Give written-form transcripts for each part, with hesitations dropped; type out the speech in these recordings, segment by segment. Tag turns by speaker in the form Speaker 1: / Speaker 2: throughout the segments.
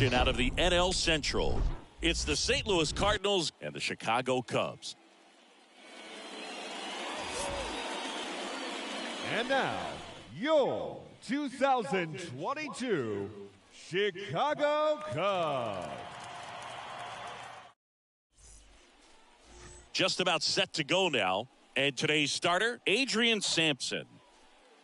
Speaker 1: Out of the NL Central, it's the St. Louis Cardinals and the Chicago Cubs.
Speaker 2: And now, your 2022 Chicago Cubs.
Speaker 1: Just about set to go now, and today's starter, Adrian Sampson.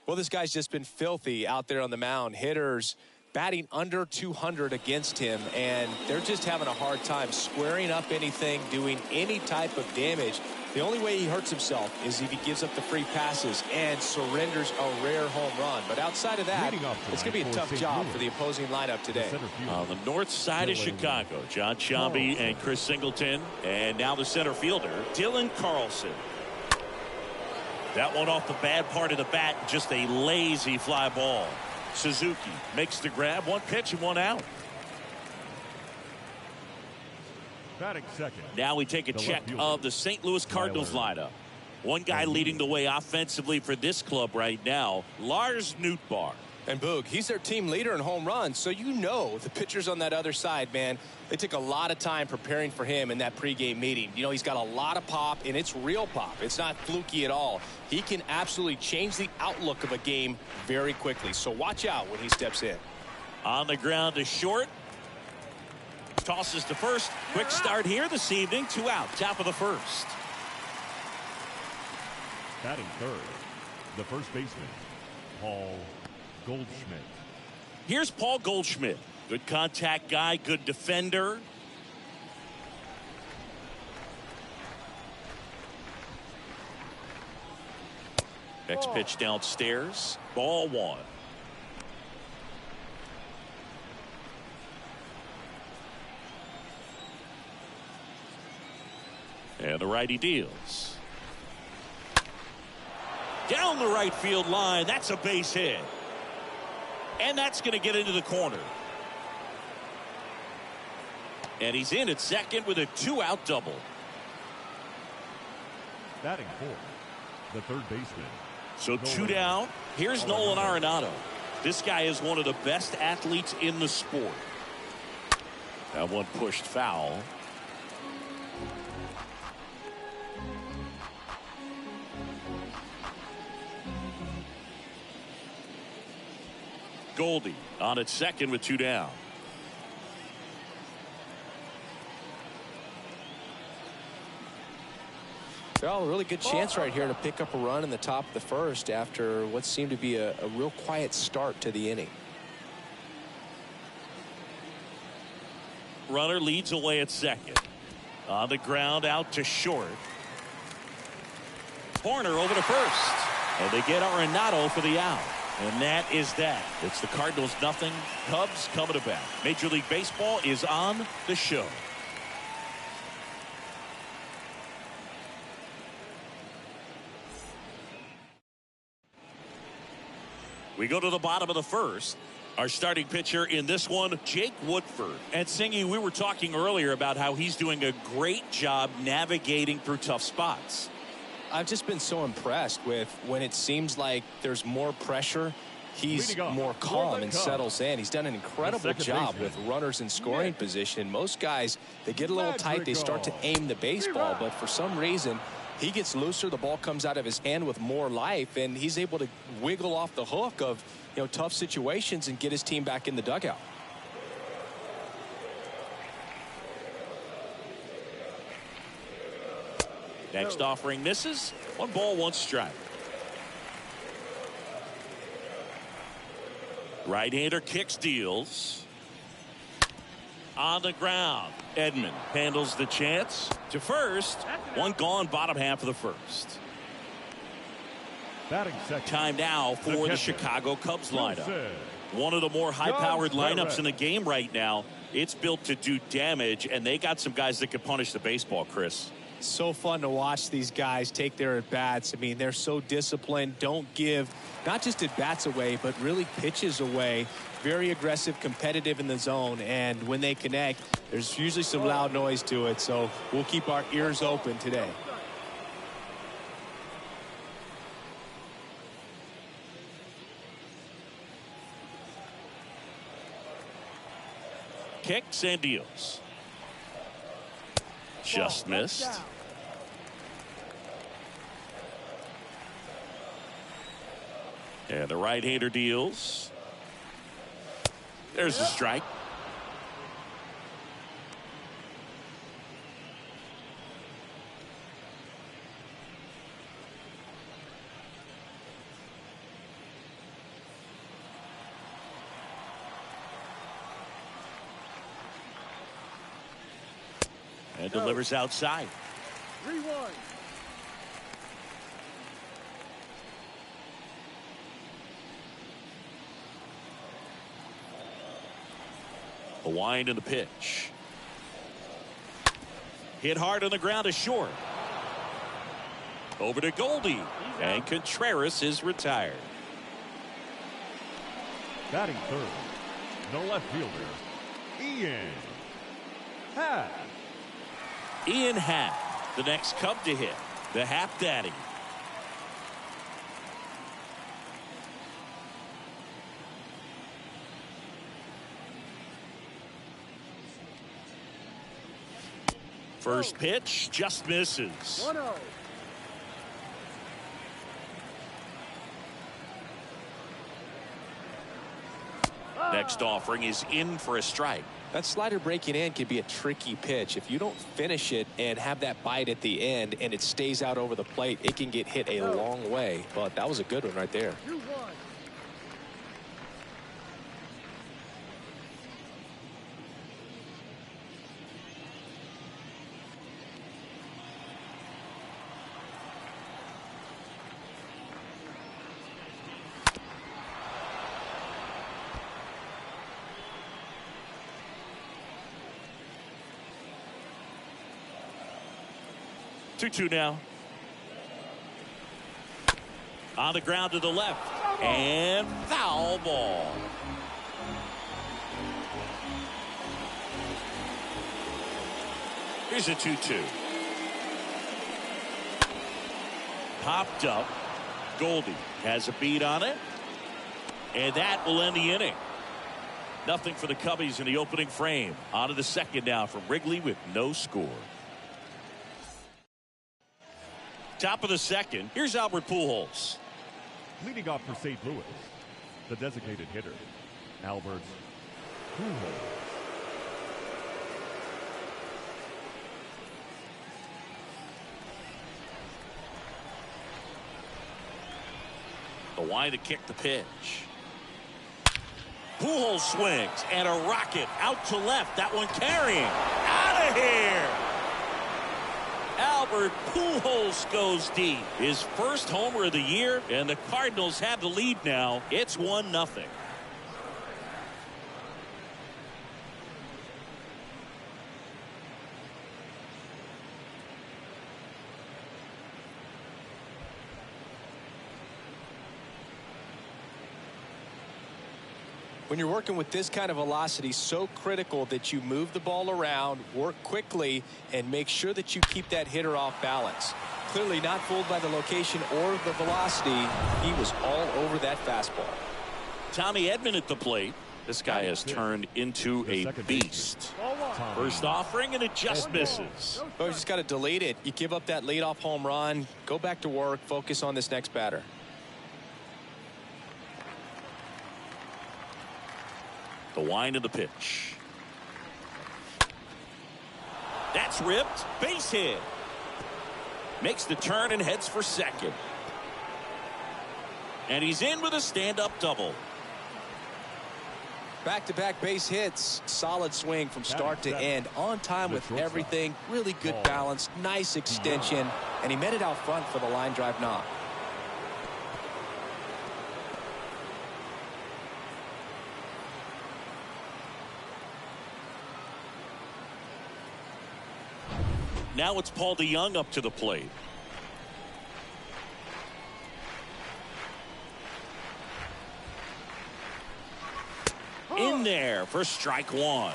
Speaker 3: Well, this guy's just been filthy out there on the mound. Hitters batting under 200 against him, and they're just having a hard time squaring up anything, doing any type of damage. The only way he hurts himself is if he gives up the free passes and surrenders a rare home run. But outside of that, it's going to be a tough job for the opposing lineup today.
Speaker 1: On the north side of Chicago, John Sciambi and Chris Singleton, and now the center fielder, Dylan Carlson. That one off the bad part of the bat, just a lazy fly ball. Suzuki makes the grab, one pitch and one out.
Speaker 2: Batting second.
Speaker 1: Now we take a check of the St. Louis Cardinals lineup. One guy leading the way offensively for this club right now, Lars Nootbaar.
Speaker 3: And Boog, he's their team leader in home runs, so you know the pitchers on that other side, man, they took a lot of time preparing for him in that pregame meeting. You know, he's got a lot of pop, and it's real pop. It's not fluky at all. He can absolutely change the outlook of a game very quickly, so watch out when he steps in.
Speaker 1: On the ground to short. Tosses to first. Quick start here this evening. 2 out, top of the first.
Speaker 2: Batting third, the first baseman, Paul Goldschmidt.
Speaker 1: Here's Paul Goldschmidt. Good contact guy, good defender. Next pitch downstairs. Ball one. And the righty deals. Down the right field line. That's a base hit. And that's going to get into the corner. And he's in at second with a 2-out double.
Speaker 2: Batting fourth, the third baseman.
Speaker 1: So 2 down. Here's Nolan Arenado. This guy is one of the best athletes in the sport. That one pushed foul. Goldie on at second with 2 down.
Speaker 3: Well, a really good chance right here to pick up a run in the top of the first after what seemed to be a real quiet start to the inning.
Speaker 1: Runner leads away at second. On the ground out to short. Horner over to first. And they get Marinado for the out. And that is that. It's the Cardinals nothing. Cubs coming to bat. Major League Baseball is on the show. We go to the bottom of the first. Our starting pitcher in this one, Jake Woodford. And Singy, we were talking earlier about how he's doing a great job navigating through tough spots.
Speaker 3: I've just been so impressed with when it seems like there's more pressure, he's more calm and settles in. He's done an incredible job with runners in scoring position. Most guys, they get a little tight, they start to aim the baseball, but for some reason, he gets looser, the ball comes out of his hand with more life, and he's able to wiggle off the hook of, you know, tough situations and get his team back in the dugout.
Speaker 1: Next offering misses. 1 ball, 1 strike. Right-hander kicks, deals. On the ground. Edman handles the chance to first. 1 gone, bottom half of the first.
Speaker 2: Batting second.
Speaker 1: Time now for the Chicago Cubs lineup. One of the more high-powered lineups in the game right now. It's built to do damage, and they got some guys that can punish the baseball, Chris.
Speaker 3: So fun to watch these guys take their at-bats. I mean, they're so disciplined, don't give not just at-bats away, but really pitches away. Very aggressive, competitive in the zone, and when they connect, there's usually some loud noise to it, so we'll keep our ears open today.
Speaker 1: kicks and deals. Just missed. And the right-hander deals. There's a strike. And delivers outside.
Speaker 4: 3-1.
Speaker 1: The wind and the pitch. Hit hard on the ground is short. Over to Goldie. And Contreras is retired.
Speaker 2: Batting third, no left fielder, Ian Happ.
Speaker 1: Ian Happ, the next Cub to hit. The Happ Daddy. First pitch just misses.
Speaker 4: 1-0.
Speaker 1: Next offering is in for a strike.
Speaker 3: That slider breaking in can be a tricky pitch. If you don't finish it and have that bite at the end and it stays out over the plate, it can get hit a long way. But that was a good one right there.
Speaker 4: 2-1.
Speaker 1: Two now. On the ground to the left. And foul ball. Here's a 2-2. Popped up. Goldie has a beat on it. And that will end the inning. Nothing for the Cubbies in the opening frame. On to the second now from Wrigley with no score. Top of the second. Here's Albert Pujols.
Speaker 2: Leading off for St. Louis, the designated hitter, Albert Pujols.
Speaker 1: The wind to kick the pitch. Pujols swings and a rocket out to left. That one carrying. Out of here. Albert Pujols goes deep. His first homer of the year, and the Cardinals have the lead now. It's 1-0.
Speaker 3: When you're working with this kind of velocity, so critical that you move the ball around, work quickly, and make sure that you keep that hitter off balance. Clearly not fooled by the location or the velocity. He was all over that fastball.
Speaker 1: Tommy Edman at the plate. This guy has turned into a beast. First offering, and it just misses.
Speaker 3: But you just got to delete it. You give up that leadoff home run, go back to work, focus on this next batter.
Speaker 1: The wind of the pitch. That's ripped. Base hit. Makes the turn and heads for second. And he's in with a stand-up double.
Speaker 3: Back-to-back base hits. Solid swing from start to end. On time with everything. Really good balance. Nice extension. And he met it out front for the line drive knock.
Speaker 1: Now it's Paul DeYoung up to the plate. In there for strike one.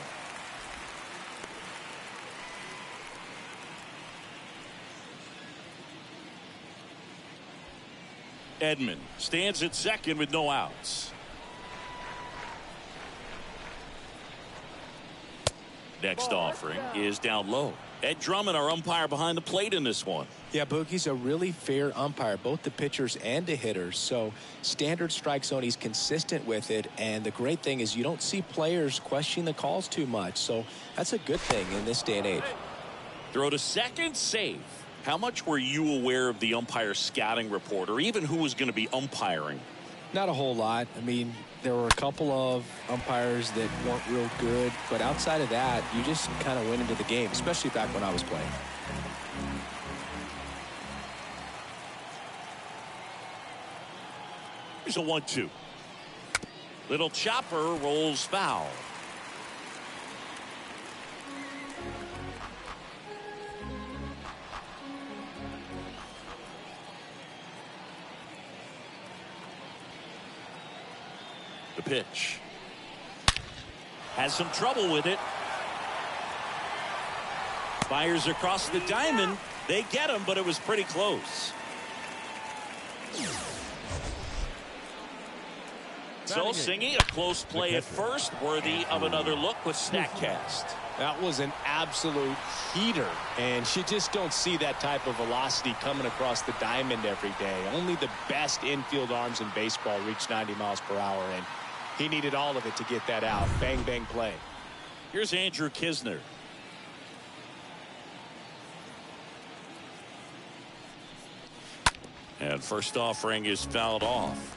Speaker 1: Edman stands at second with no outs. Next offering is down low. Ed Drummond, our umpire behind the plate in this one.
Speaker 3: Yeah, Boog, he's a really fair umpire, both the pitchers and the hitters. So standard strike zone, he's consistent with it. And the great thing is you don't see players question the calls too much. So that's a good thing in this day and age.
Speaker 1: Throw to second, safe. How much were you aware of the umpire scouting report, or even who was going to be umpiring?
Speaker 3: Not a whole lot. I mean, there were a couple of umpires that weren't real good, but outside of that, you just kind of went into the game, especially back when I was playing.
Speaker 1: Here's a 1-2. Little chopper rolls foul. The pitch. Has some trouble with it. Fires across the diamond. They get him, but it was pretty close. So, Singy, a close play at first, worthy of another look with StatCast.
Speaker 3: That was an absolute heater, and you just don't see that type of velocity coming across the diamond every day. Only the best infield arms in baseball reach 90 miles per hour, and he needed all of it to get that out. Bang, bang play.
Speaker 1: Here's Andrew Kisner. And first offering is fouled off.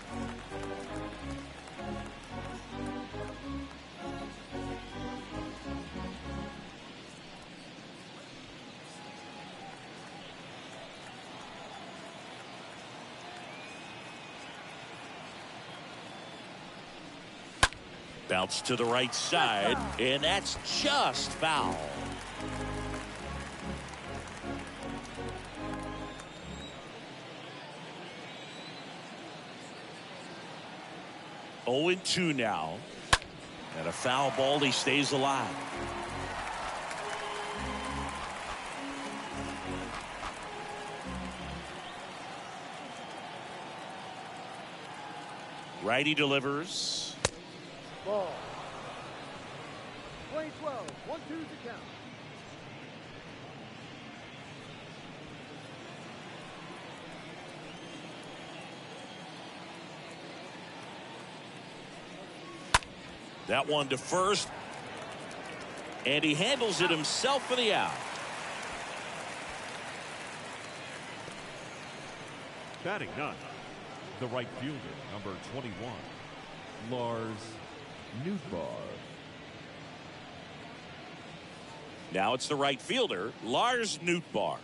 Speaker 1: Bounce to the right side, and that's just foul. Oh, 0-2 now. And a foul ball, he stays alive. Righty delivers.
Speaker 4: Ball. 2012, 1-2 to count.
Speaker 1: That one to first. And he handles it himself for the out.
Speaker 2: Batting ninth, the right fielder, number 21, Lars Nootbaar.
Speaker 1: Now it's the right fielder, Lars Nootbaar.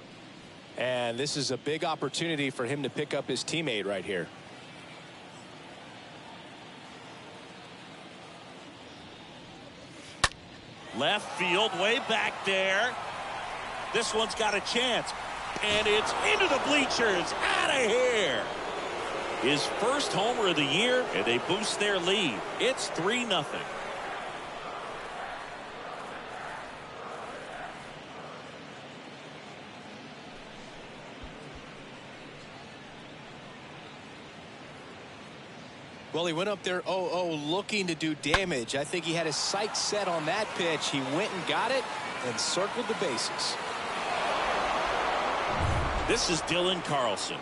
Speaker 3: And this is a big opportunity for him to pick up his teammate right here.
Speaker 1: Left field, way back there. This one's got a chance. And it's into the bleachers. Out of here. His first homer of the year, and they boost their lead. It's 3-0.
Speaker 3: Well, he went up there 0-0 looking to do damage. I think he had his sights set on that pitch. He went and got it and circled the bases.
Speaker 1: This is Dylan Carlson.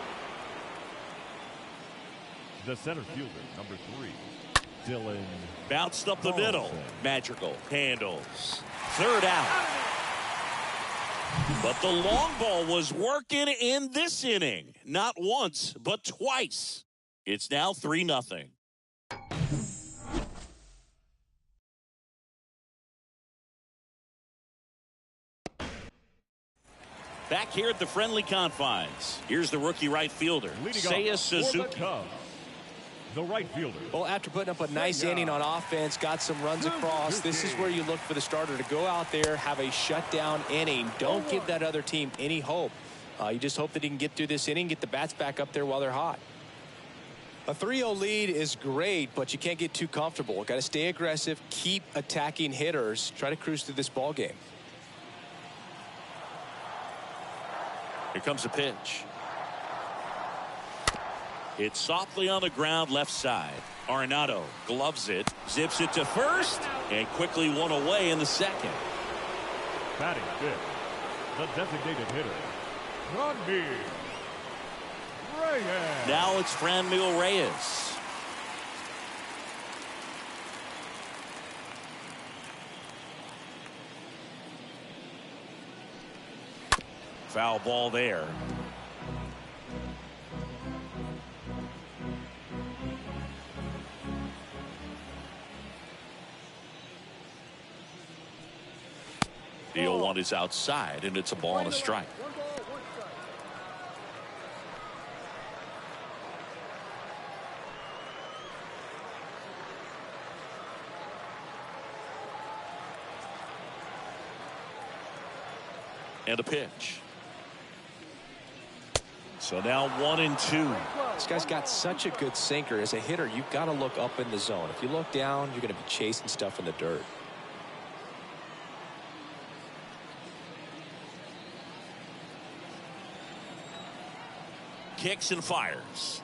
Speaker 2: The center fielder, number 3, Dylan.
Speaker 1: Bounced up the
Speaker 2: Carlson.
Speaker 1: middle. Magical handles. Third out. But the long ball was working in this inning. Not once, but twice. It's now 3-0. Back here at the friendly confines. Here's the rookie right fielder, Seiya Suzuki.
Speaker 2: The right fielder.
Speaker 3: Well, after putting up a nice inning on offense, got some runs across, this is where you look for the starter to go out there, have a shutdown inning. Don't give that other team any hope. You just hope that he can get through this inning, get the bats back up there while they're hot. A 3-0 lead is great, but you can't get too comfortable. Got to stay aggressive, keep attacking hitters, try to cruise through this ball game.
Speaker 1: Here comes a pitch. It's softly on the ground left side. Marinado gloves it, zips it to first, and quickly one away in the second.
Speaker 2: Batting fifth, the designated hitter, Franmil Reyes.
Speaker 1: Now it's Franmil Reyes. Foul ball there. The 0-1 is outside, and it's a ball and a strike. And a pitch. So now 1-2.
Speaker 3: This guy's got such a good sinker. As a hitter, you've got to look up in the zone. If you look down, you're going to be chasing stuff in the dirt.
Speaker 1: Kicks and fires.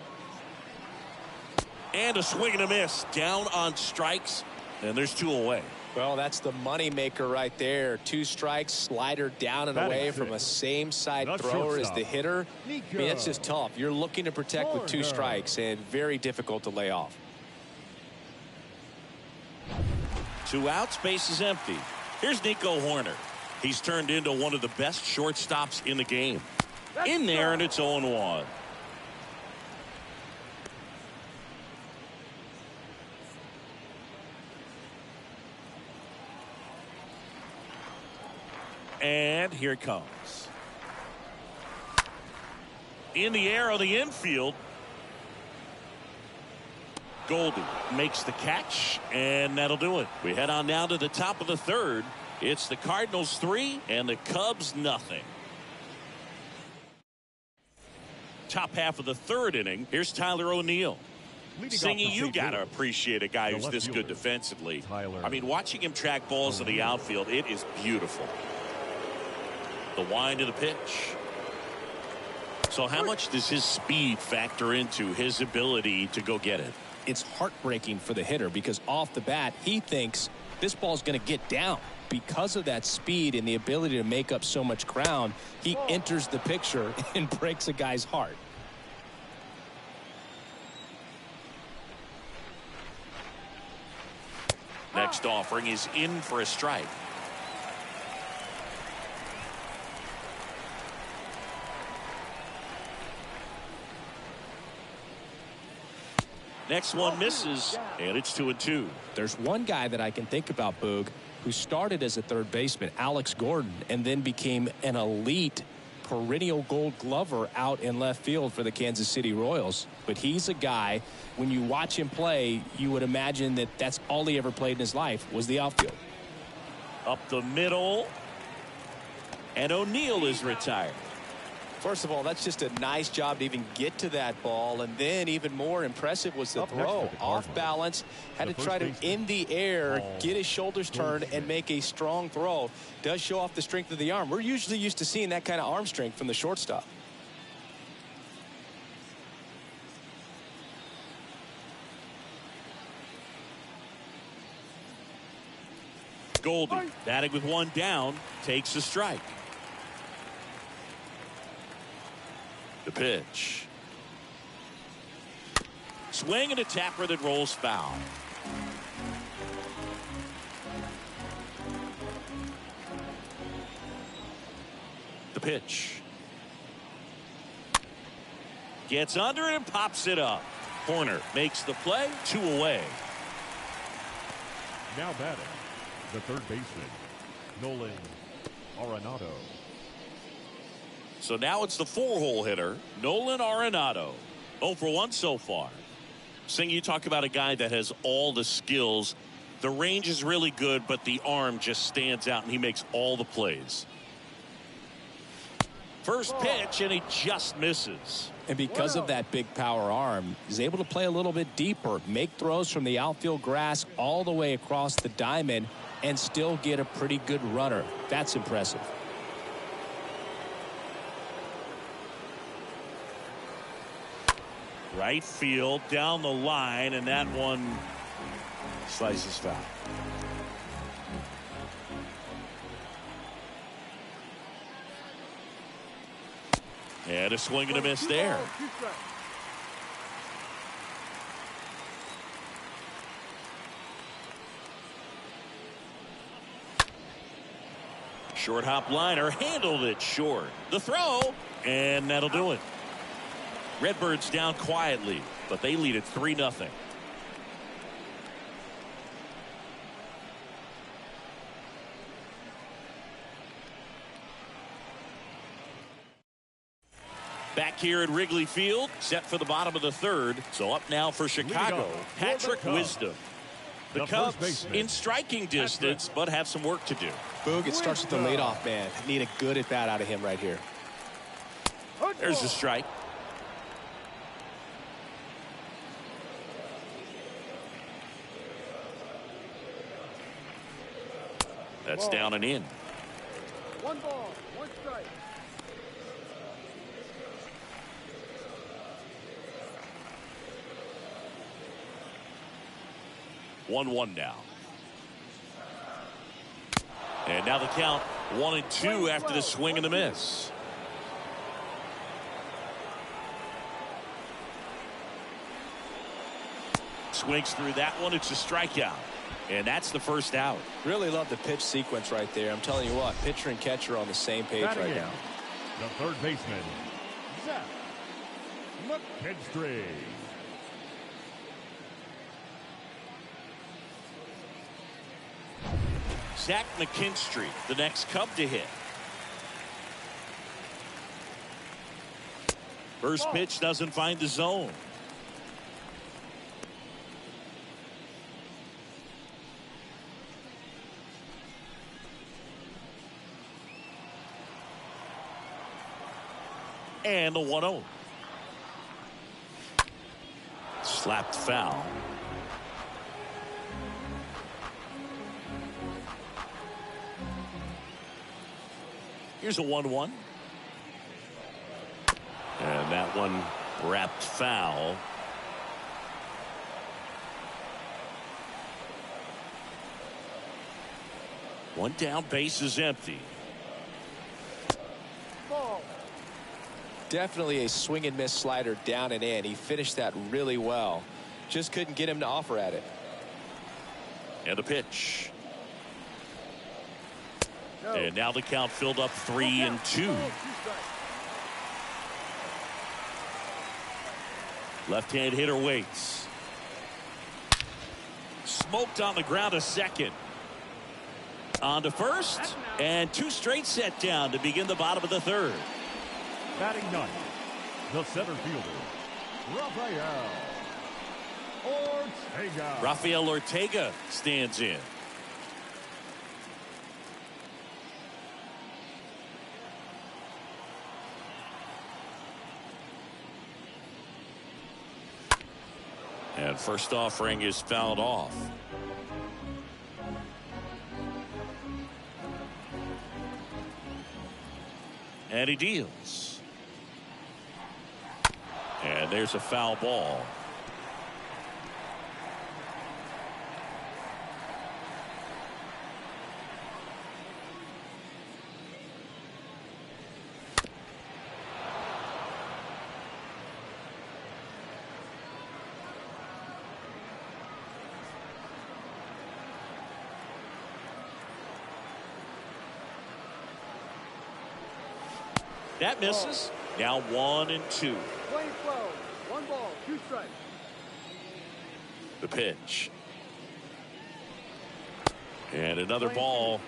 Speaker 1: And a swing and a miss. Down on strikes. And there's 2 away.
Speaker 3: Well, that's the money maker right there. 2 strikes, slider down and away from a same side thrower as the hitter. I mean, it's just tough. You're looking to protect with 2 strikes and very difficult to lay off.
Speaker 1: 2 outs, base is empty. Here's Nico Horner. He's turned into one of the best shortstops in the game. In there, and it's 0-1. And here it comes. In the air on the infield. Goldie makes the catch, and that'll do it. We head on now to the top of the 3rd. It's the Cardinals 3 and the Cubs nothing. Top half of the 3rd inning. Here's Tyler O'Neill. Singy, you got to appreciate a guy who's this good defensively. I mean, watching him track balls to the outfield, it is beautiful. The wind of the pitch. So how much does his speed factor into his ability to go get it?
Speaker 3: It's heartbreaking for the hitter because off the bat, he thinks this ball's going to get down. Because of that speed and the ability to make up so much ground, he enters the picture and breaks a guy's heart.
Speaker 1: Next offering is in for a strike. Next one misses, and it's 2-2.
Speaker 3: There's one guy that I can think about, Boog, who started as a 3rd baseman, Alex Gordon, and then became an elite perennial Gold Glover out in left field for the Kansas City Royals. But he's a guy, when you watch him play, you would imagine that that's all he ever played in his life was the outfield.
Speaker 1: Up the middle, and O'Neill is retired.
Speaker 3: First of all, that's just a nice job to even get to that ball, and then even more impressive was the throw. Off balance, had to try to in the air, get his shoulders turned, and make a strong throw. Does show off the strength of the arm. We're usually used to seeing that kind of arm strength from the shortstop.
Speaker 1: Goldie, batting with 1 down, takes a strike. The pitch. Swing and a tapper that rolls foul. The pitch. Gets under it and pops it up. Horner makes the play. 2 away.
Speaker 2: Now batting, the 3rd baseman, Nolan Arenado.
Speaker 1: So now it's the 4-hole hitter, Nolan Arenado. 0 for 1 so far. Sing, you talk about a guy that has all the skills. The range is really good, but the arm just stands out, and he makes all the plays. First pitch, and he just misses.
Speaker 3: And because of that big power arm, he's able to play a little bit deeper, make throws from the outfield grass all the way across the diamond, and still get a pretty good runner. That's impressive.
Speaker 1: Right field, down the line, and that one slices foul. And a swing and a miss there. Short hop liner handled it short. The throw, and that'll do it. Redbirds down quietly, but they lead it 3-0. Back here at Wrigley Field, set for the bottom of the third. So up now for Chicago, Patrick Wisdom. The Cubs in striking distance, but have some work to do.
Speaker 3: Boog, it starts with the leadoff man. Need a good at bat out of him right here.
Speaker 1: There's a strike. That's down and in.
Speaker 4: 1 ball, 1 strike.
Speaker 1: One now. And now the count 1-2 after the swing and the miss. Swings through that one. It's a strikeout. And that's the first out.
Speaker 3: Really love the pitch sequence right there. I'm telling you what, pitcher and catcher are on the same page right now.
Speaker 2: The third baseman, Zach McKinstry.
Speaker 1: Zach McKinstry, the next Cub to hit. First pitch doesn't find the zone. And the 1-0. Slapped foul. Here's a 1-1. And that one wrapped foul. One down, base is empty.
Speaker 4: Ball.
Speaker 3: Definitely a swing and miss slider down and in. He finished that really well. Just couldn't get him to offer at it.
Speaker 1: And a pitch.
Speaker 4: No.
Speaker 1: And now the count filled up 3-2. Left-hand hitter waits. Smoked on the ground, a second. On to first, and 2 straight set down to begin the bottom of the third.
Speaker 2: Batting ninth, the center fielder,
Speaker 1: Rafael Ortega stands in. And first offering is fouled off. And he deals. And there's a foul ball. That misses. Now 1-2.
Speaker 4: Playing 12. 1 ball, 2 strikes.
Speaker 1: The pitch. And another ball.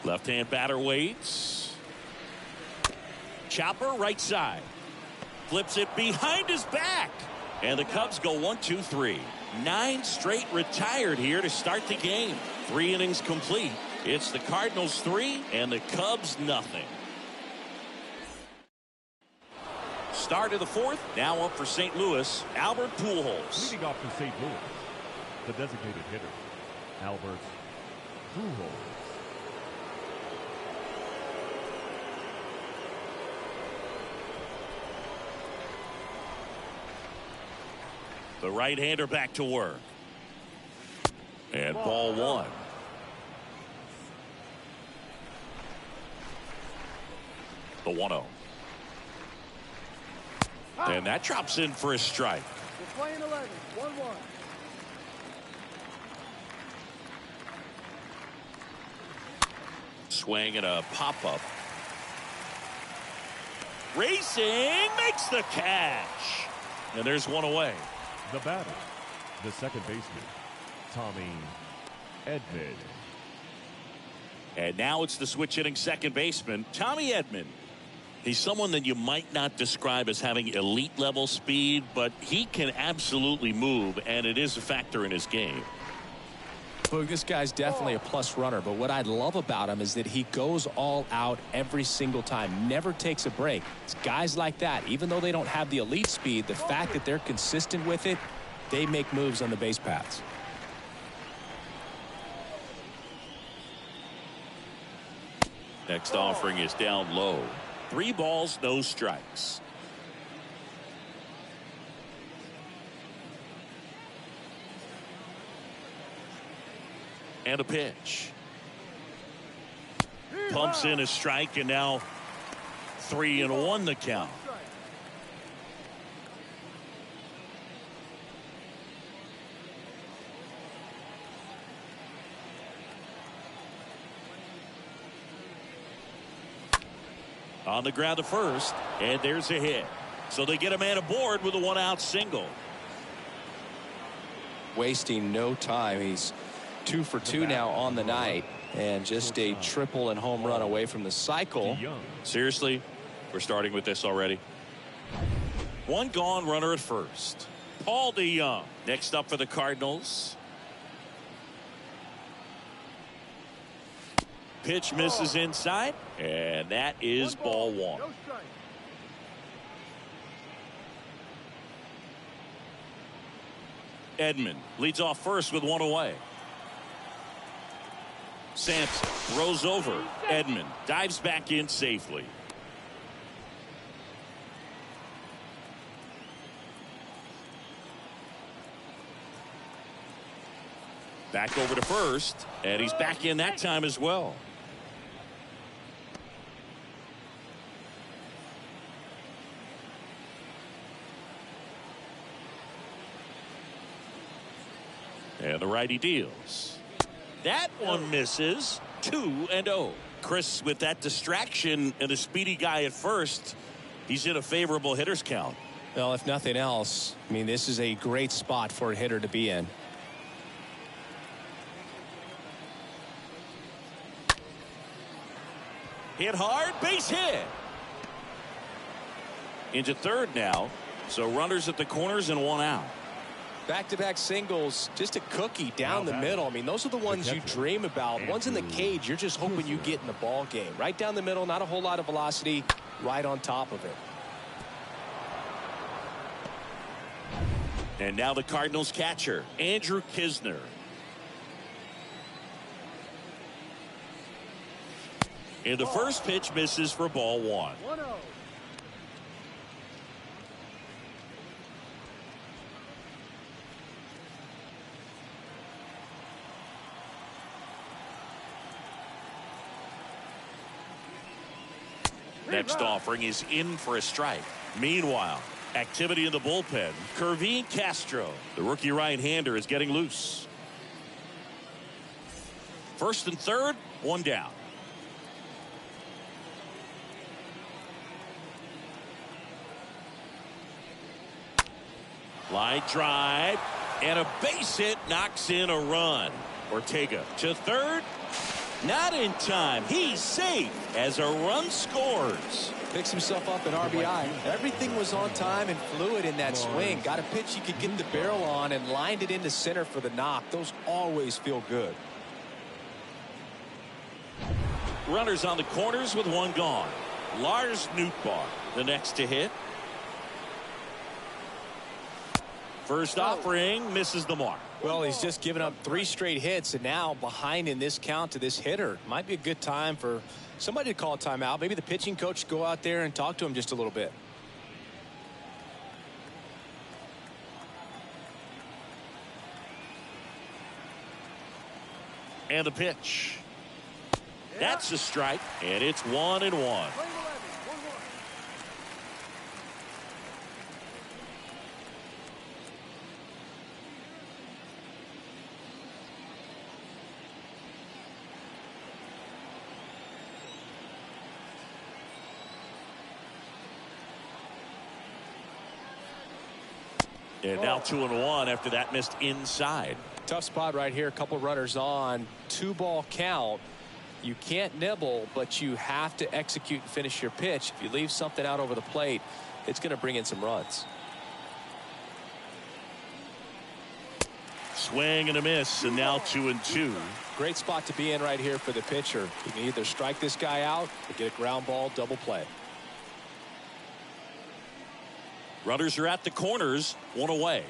Speaker 4: 2-2.
Speaker 1: Left-hand batter waits. Chopper right side. Flips it behind his back. And the Cubs go 1-2-3. 9 straight retired here to start the game. 3 innings complete. It's the Cardinals 3 and the Cubs nothing. Start of the 4th. Now up for St. Louis, Albert Pujols.
Speaker 2: Leading off for St. Louis, the designated hitter, Albert Pujols.
Speaker 1: The right-hander back to work. And ball one. The 1-0. And that drops in for a strike.
Speaker 4: We're playing 11. 1-1.
Speaker 1: Swing and a pop-up. Racing makes the catch. And there's one away.
Speaker 2: The batter, the second baseman, Tommy Edman.
Speaker 1: And now it's the switch hitting second baseman, Tommy Edman. He's someone that you might not describe as having elite level speed, but he can absolutely move, and it is a factor in his game.
Speaker 3: Look, this guy's definitely a plus runner, but what I love about him is that he goes all out every single time, never takes a break. It's guys like that, even though they don't have the elite speed, the fact that they're consistent with it, they make moves on the base paths.
Speaker 1: Next offering is down low. 3 balls, no strikes. And a pitch. Pumps in a strike, and now 3-1 the count. On the ground to first, and there's a hit. So they get a man aboard with a 1-out single.
Speaker 3: Wasting no time. He's 2 for 2 now on the night, and just a triple and home run away from the cycle.
Speaker 1: Seriously, we're starting with this already. 1 gone, runner at first. Paul DeYoung next up for the Cardinals. Pitch misses inside, and that is ball 1.
Speaker 4: No strike.
Speaker 1: Edman leads off first with 1 away. Sampson throws over. Edman dives back in safely. Back over to first, and he's back in that time as well. And the righty deals. That one misses. 2-0. Chris, with that distraction and a speedy guy at first, he's in a favorable hitter's count.
Speaker 3: Well, if nothing else, I mean, this is a great spot for a hitter to be in.
Speaker 1: Hit hard, base hit. Into third now. So runners at the corners and 1 out.
Speaker 3: Back-to-back singles, just a cookie down the middle. I mean, those are the ones you dream about. Ones in the cage, you're just hoping you get in the ball game. Right down the middle, not a whole lot of velocity, right on top of it.
Speaker 1: And now the Cardinals catcher, Andrew Kisner. And the first pitch misses for ball 1.
Speaker 4: 1-0.
Speaker 1: Next offering is in for a strike. Meanwhile, activity in the bullpen. Kervin Castro, the rookie right-hander, is getting loose. First and third, 1 down. Line drive, and a base hit knocks in a run. Ortega to third. Not in time. He's safe as a run scores.
Speaker 3: Picks himself up an RBI. Everything was on time and fluid in that swing. Got a pitch he could get the barrel on and lined it into center for the knock. Those always feel good.
Speaker 1: Runners on the corners with 1 gone. Lars Nootbaar, the next to hit. First offering misses the mark.
Speaker 3: Well, he's just given up 3 straight hits, and now behind in this count to this hitter. Might be a good time for somebody to call a timeout. Maybe the pitching coach go out there and talk to him just a little bit.
Speaker 1: And the pitch. That's a strike, and it's 1-1.
Speaker 4: Play 11, 1-1.
Speaker 1: And now 2-1 after that missed inside.
Speaker 3: Tough spot right here. A couple runners on. 2-ball count. You can't nibble, but you have to execute and finish your pitch. If you leave something out over the plate, it's going to bring in some runs.
Speaker 1: Swing and a miss, and now 2-2.
Speaker 3: Great spot to be in right here for the pitcher. You can either strike this guy out or get a ground ball, double play.
Speaker 1: Runners are at the corners, 1 away.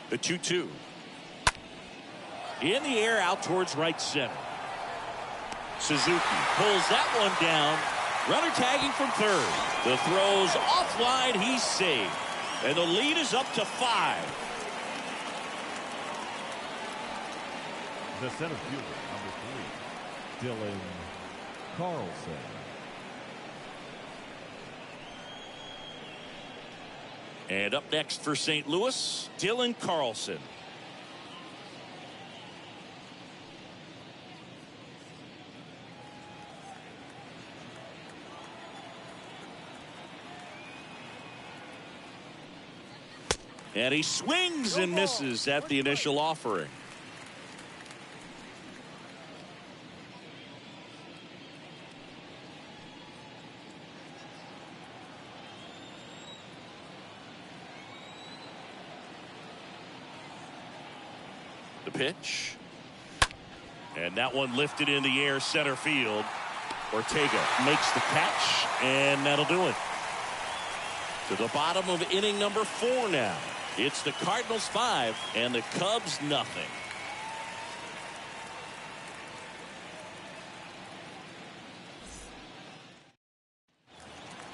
Speaker 1: The 2-2. In the air out towards right center. Suzuki pulls that one down. Runner tagging from third. The throw's offline. He's saved. And the lead is up to 5.
Speaker 2: The center fielder, number 3, Dylan Carlson.
Speaker 1: And up next for St. Louis, Dylan Carlson. And he swings and misses at the initial offering. The pitch. And that one lifted in the air center field. Ortega makes the catch, and that'll do it. To the bottom of inning number 4 now. It's the Cardinals 5 and the Cubs nothing.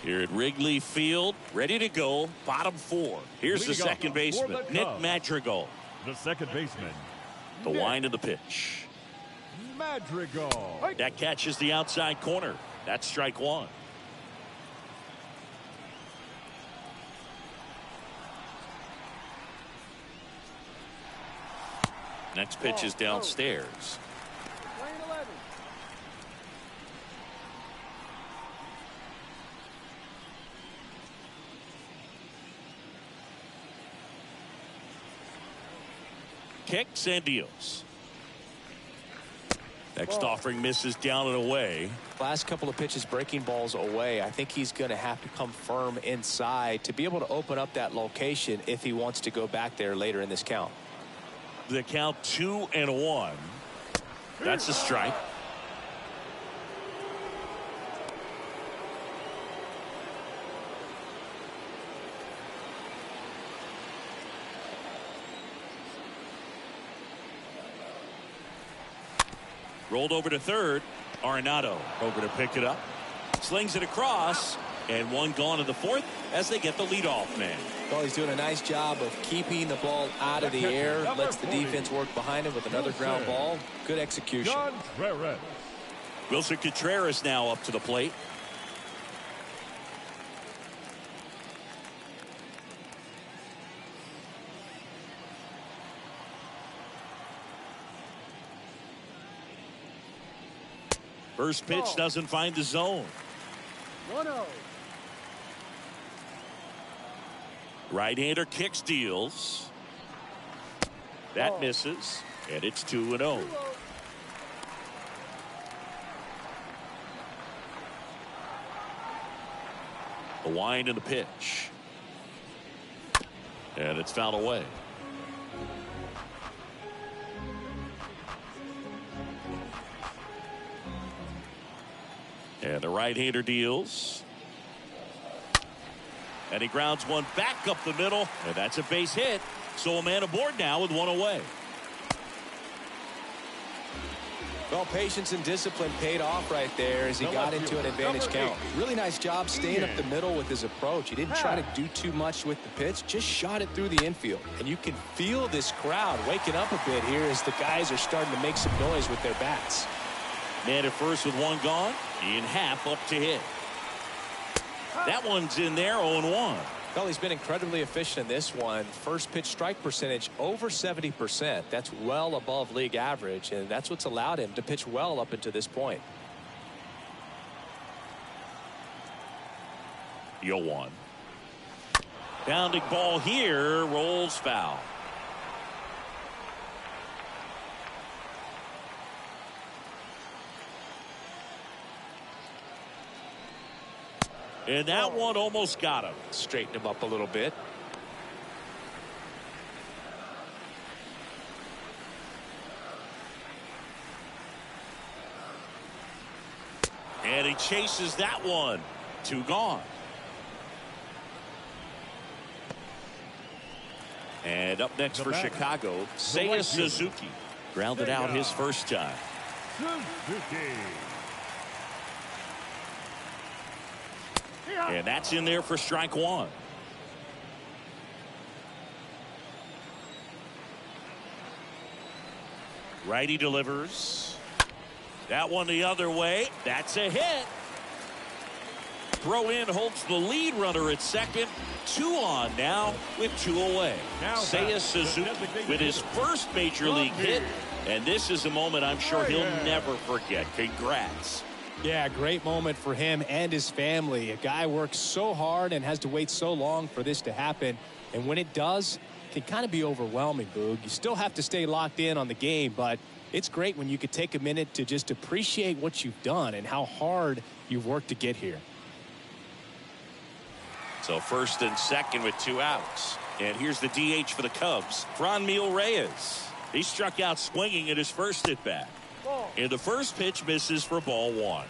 Speaker 1: Here at Wrigley Field, ready to go, bottom 4. Here's the second baseman, Nick Madrigal.
Speaker 2: The second baseman,
Speaker 1: The wind of the pitch.
Speaker 2: Madrigal.
Speaker 1: That catches the outside corner. That's strike 1. Next pitch is downstairs.
Speaker 4: Play 11.
Speaker 1: Kicks and deals. Next offering misses down and away.
Speaker 3: Last couple of pitches breaking balls away. I think he's going to have to come firm inside to be able to open up that location if he wants to go back there later in this count.
Speaker 1: The count 2-1. That's a strike. Rolled over to third. Marinado over to pick it up. Slings it across. And one gone in the 4th as they get the leadoff man.
Speaker 3: Well, he's doing a nice job of keeping the ball out of the air. Lets the defense work behind him with another ground ball. Good execution.
Speaker 2: Contreras.
Speaker 1: Wilson Contreras now up to the plate. First pitch doesn't find the zone.
Speaker 4: 1-0.
Speaker 1: Right-hander kicks, deals. That misses, and it's 2-0. The wind and the pitch. And it's fouled away. And the right-hander deals. And he grounds one back up the middle, and that's a base hit. So a man aboard now with one away.
Speaker 3: Well, patience and discipline paid off right there as he got into an advantage count. Really nice job staying up the middle with his approach. He didn't try to do too much with the pitch, just shot it through the infield. And you can feel this crowd waking up a bit here as the guys are starting to make some noise with their bats.
Speaker 1: Man at first with one gone, in half up to hit. That one's in there, 0-1.
Speaker 3: Well, he's been incredibly efficient in this one. First pitch strike percentage over 70%. That's well above league average, and that's what's allowed him to pitch well up until this point.
Speaker 1: 0-1. Bounding ball here, rolls foul. And that one almost got him.
Speaker 3: Straighten him up a little bit.
Speaker 1: And he chases that one. 2 gone. And up next for Chicago, Seiya Suzuki. Grounded out his first time.
Speaker 2: Suzuki.
Speaker 1: And that's in there for strike 1. Righty delivers. That one the other way. That's a hit. Throw in holds the lead runner at second. 2 on now with 2 away. Seiya Suzuki with his first major league hit. And this is a moment I'm sure he'll never forget. Congrats.
Speaker 3: Yeah, great moment for him and his family. A guy works so hard and has to wait so long for this to happen. And when it does, it can kind of be overwhelming, Boog. You still have to stay locked in on the game, but it's great when you could take a minute to just appreciate what you've done and how hard you've worked to get here.
Speaker 1: So first and second with 2 outs. And here's the DH for the Cubs, Franmil Reyes. He struck out swinging at his first at bat. And the first pitch misses for ball 1.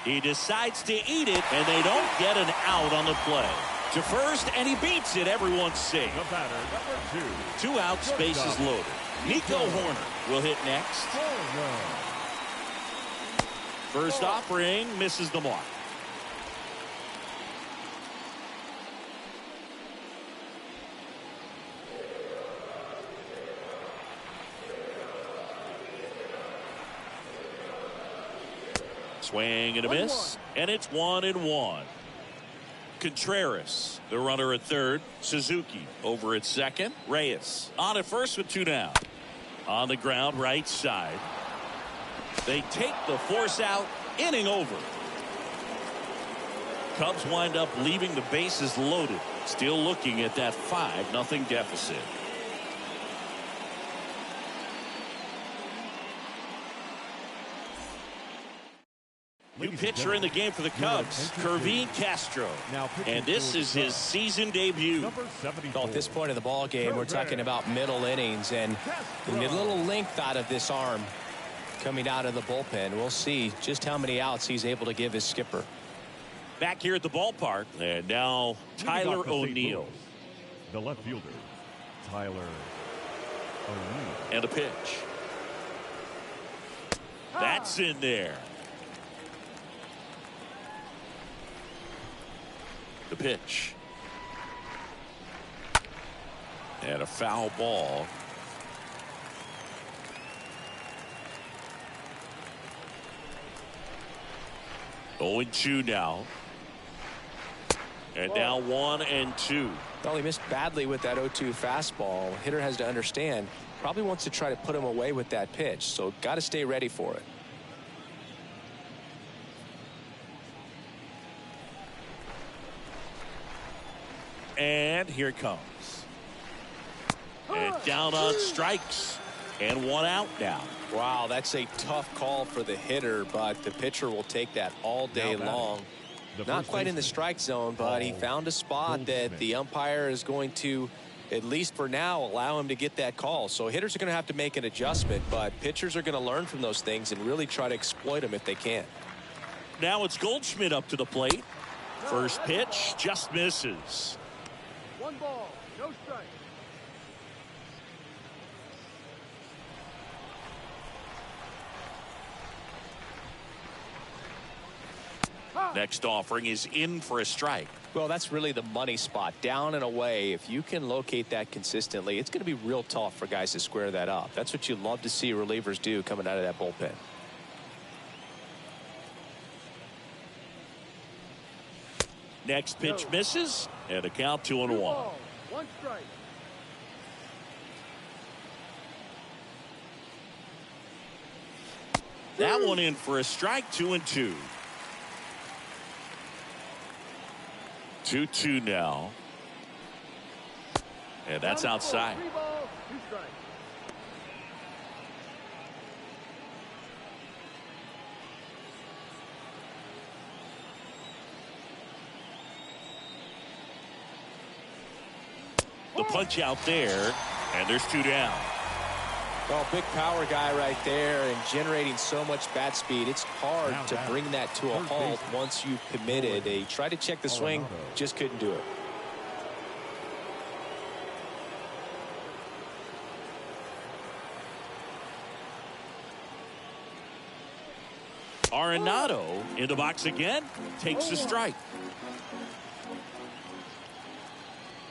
Speaker 1: He decides to eat it, and they don't get an out on the play. To first, and he beats it. Everyone's safe.
Speaker 2: The batter, number 2.
Speaker 1: 2 outs, bases loaded. Nico Horner will hit next. First offering misses the mark. Swing and a miss, and it's 1-1. Contreras, the runner at third. Suzuki over at second. Reyes on at first with 2 down. On the ground, right side. They take the force out. Inning over. Cubs wind up leaving the bases loaded. Still looking at that 5-0 deficit. New pitcher in the game for the Cubs, Kervin Castro. And this is his season debut.
Speaker 3: Well, at this point in the ball game, we're talking about middle innings, and a little length out of this arm coming out of the bullpen. We'll see just how many outs he's able to give his skipper.
Speaker 1: Back here at the ballpark, and now Tyler O'Neill.
Speaker 2: The left fielder, Tyler O'Neill.
Speaker 1: And a pitch. That's in there. The pitch. And a foul ball. Oh, 0-2 now. And now 1-2.
Speaker 3: Well, he missed badly with that 0-2 fastball. Hitter has to understand, probably wants to try to put him away with that pitch, so got to stay ready for it.
Speaker 1: And here it comes. And down on strikes. And 1 out now.
Speaker 3: Wow, that's a tough call for the hitter, but the pitcher will take that all day long. Not quite in the strike zone, but he found a spot that the umpire is going to, at least for now, allow him to get that call. So hitters are going to have to make an adjustment, but pitchers are going to learn from those things and really try to exploit them if they can.
Speaker 1: Now it's Goldschmidt up to the plate. First pitch just misses.
Speaker 4: 1 ball, no strike.
Speaker 1: Next offering is in for a strike.
Speaker 3: Well, that's really the money spot, down and away. If you can locate that consistently, it's going to be real tough for guys to square that up. That's what you love to see relievers do coming out of that bullpen.
Speaker 1: Next pitch misses, and a count 2-1.
Speaker 4: 1 strike.
Speaker 1: That one in for a strike, 2-2. 2-2 now. And that's outside.
Speaker 4: 3 balls, 2 strikes.
Speaker 1: The punch out there, and there's 2 down.
Speaker 3: Well, big power guy right there and generating so much bat speed. It's hard to bring that to a halt once you've committed. They tried to check the swing, just couldn't do it.
Speaker 1: Marinado in the box again, takes the strike.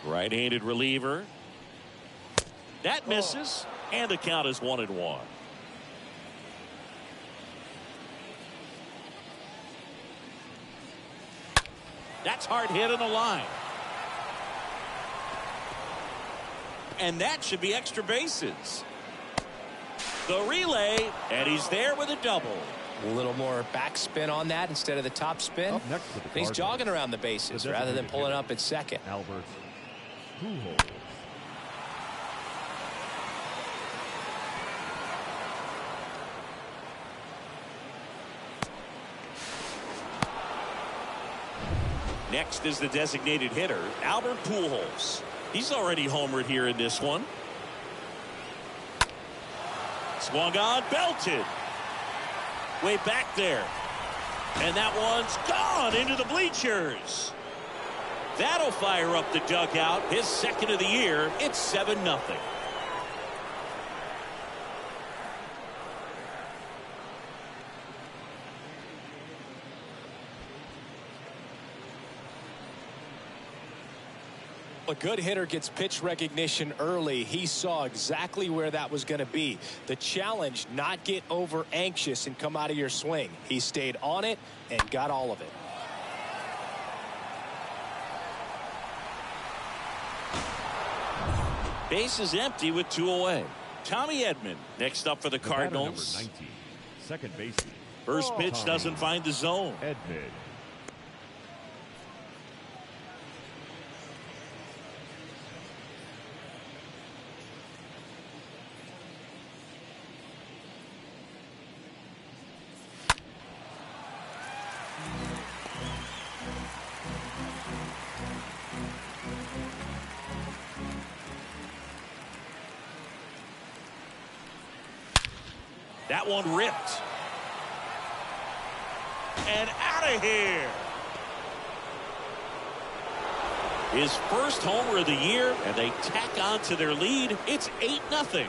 Speaker 1: Right-handed reliever. That misses, and the count is 1-1. That's hard hit on the line. And that should be extra bases. The relay, and he's there with a double.
Speaker 3: A little more backspin on that instead of the top spin. He's jogging around the bases rather than pulling up at second.
Speaker 2: Pujols.
Speaker 1: Next is the designated hitter, Albert Pujols. He's already homered here in this one. Swung on, belted. Way back there. And that one's gone into the bleachers. That'll fire up the dugout. His second of the year. It's 7-0.
Speaker 3: A good hitter gets pitch recognition early. He saw exactly where that was going to be. The challenge, not get over anxious and come out of your swing. He stayed on it and got all of it.
Speaker 1: Base is empty with 2 away. Tommy Edman next up for the Cardinals.
Speaker 2: Number 19, second baseman.
Speaker 1: First pitch doesn't find the zone.
Speaker 2: Edman.
Speaker 1: That one ripped. And out of here. His first homer of the year, and they tack on to their lead. It's 8-0.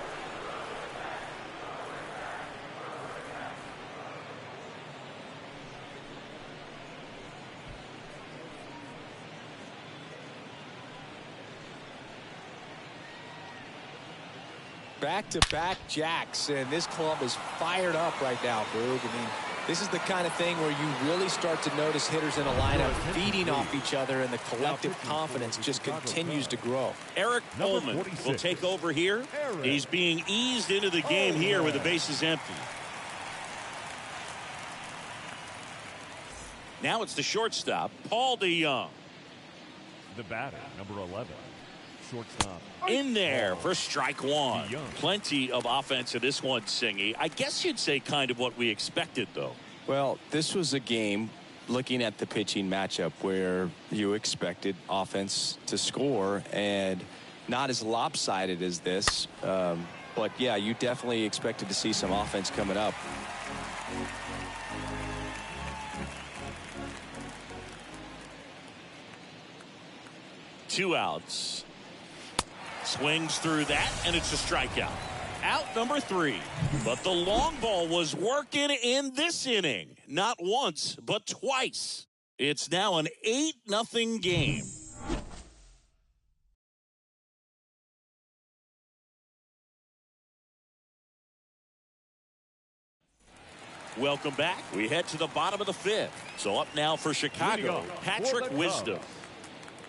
Speaker 3: Back-to-back jacks, and this club is fired up right now, Boog. I mean, this is the kind of thing where you really start to notice hitters in a lineup feeding off each other, and the collective confidence just continues to grow.
Speaker 1: Eric Ullman will take over here. He's being eased into the game here with the bases empty. Now it's the shortstop, Paul DeYoung.
Speaker 2: The batter, number 11, shortstop.
Speaker 1: In there for strike one. Plenty of offense in this one, Singy. I guess you'd say kind of what we expected, though.
Speaker 3: Well, this was a game looking at the pitching matchup where you expected offense to score, and not as lopsided as this. But yeah, you definitely expected to see some offense coming up.
Speaker 1: Two outs. Swings through that, and it's a strikeout. Out number 3. But the long ball was working in this inning. Not once, but twice. It's now an 8-0 game. Welcome back. We head to the bottom of the 5th. So up now for Chicago, Patrick Wisdom.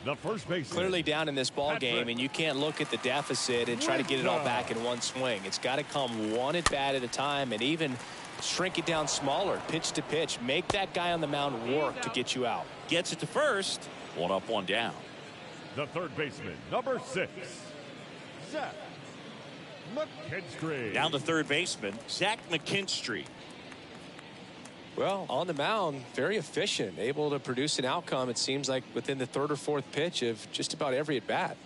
Speaker 2: The first base
Speaker 3: clearly down in this ball game, and you can't look at the deficit and try to get it all back in one swing. It's got to come one at bat at a time, and even shrink it down smaller, pitch to pitch. Make that guy on the mound work to get you out.
Speaker 1: Gets it to first. 1 up, 1 down.
Speaker 2: The third baseman, number 6, Zach McKinstry.
Speaker 1: Down to third baseman, Zach McKinstry.
Speaker 3: Well, on the mound, very efficient, able to produce an outcome, it seems like, within the 3rd or 4th pitch of just about every at bat.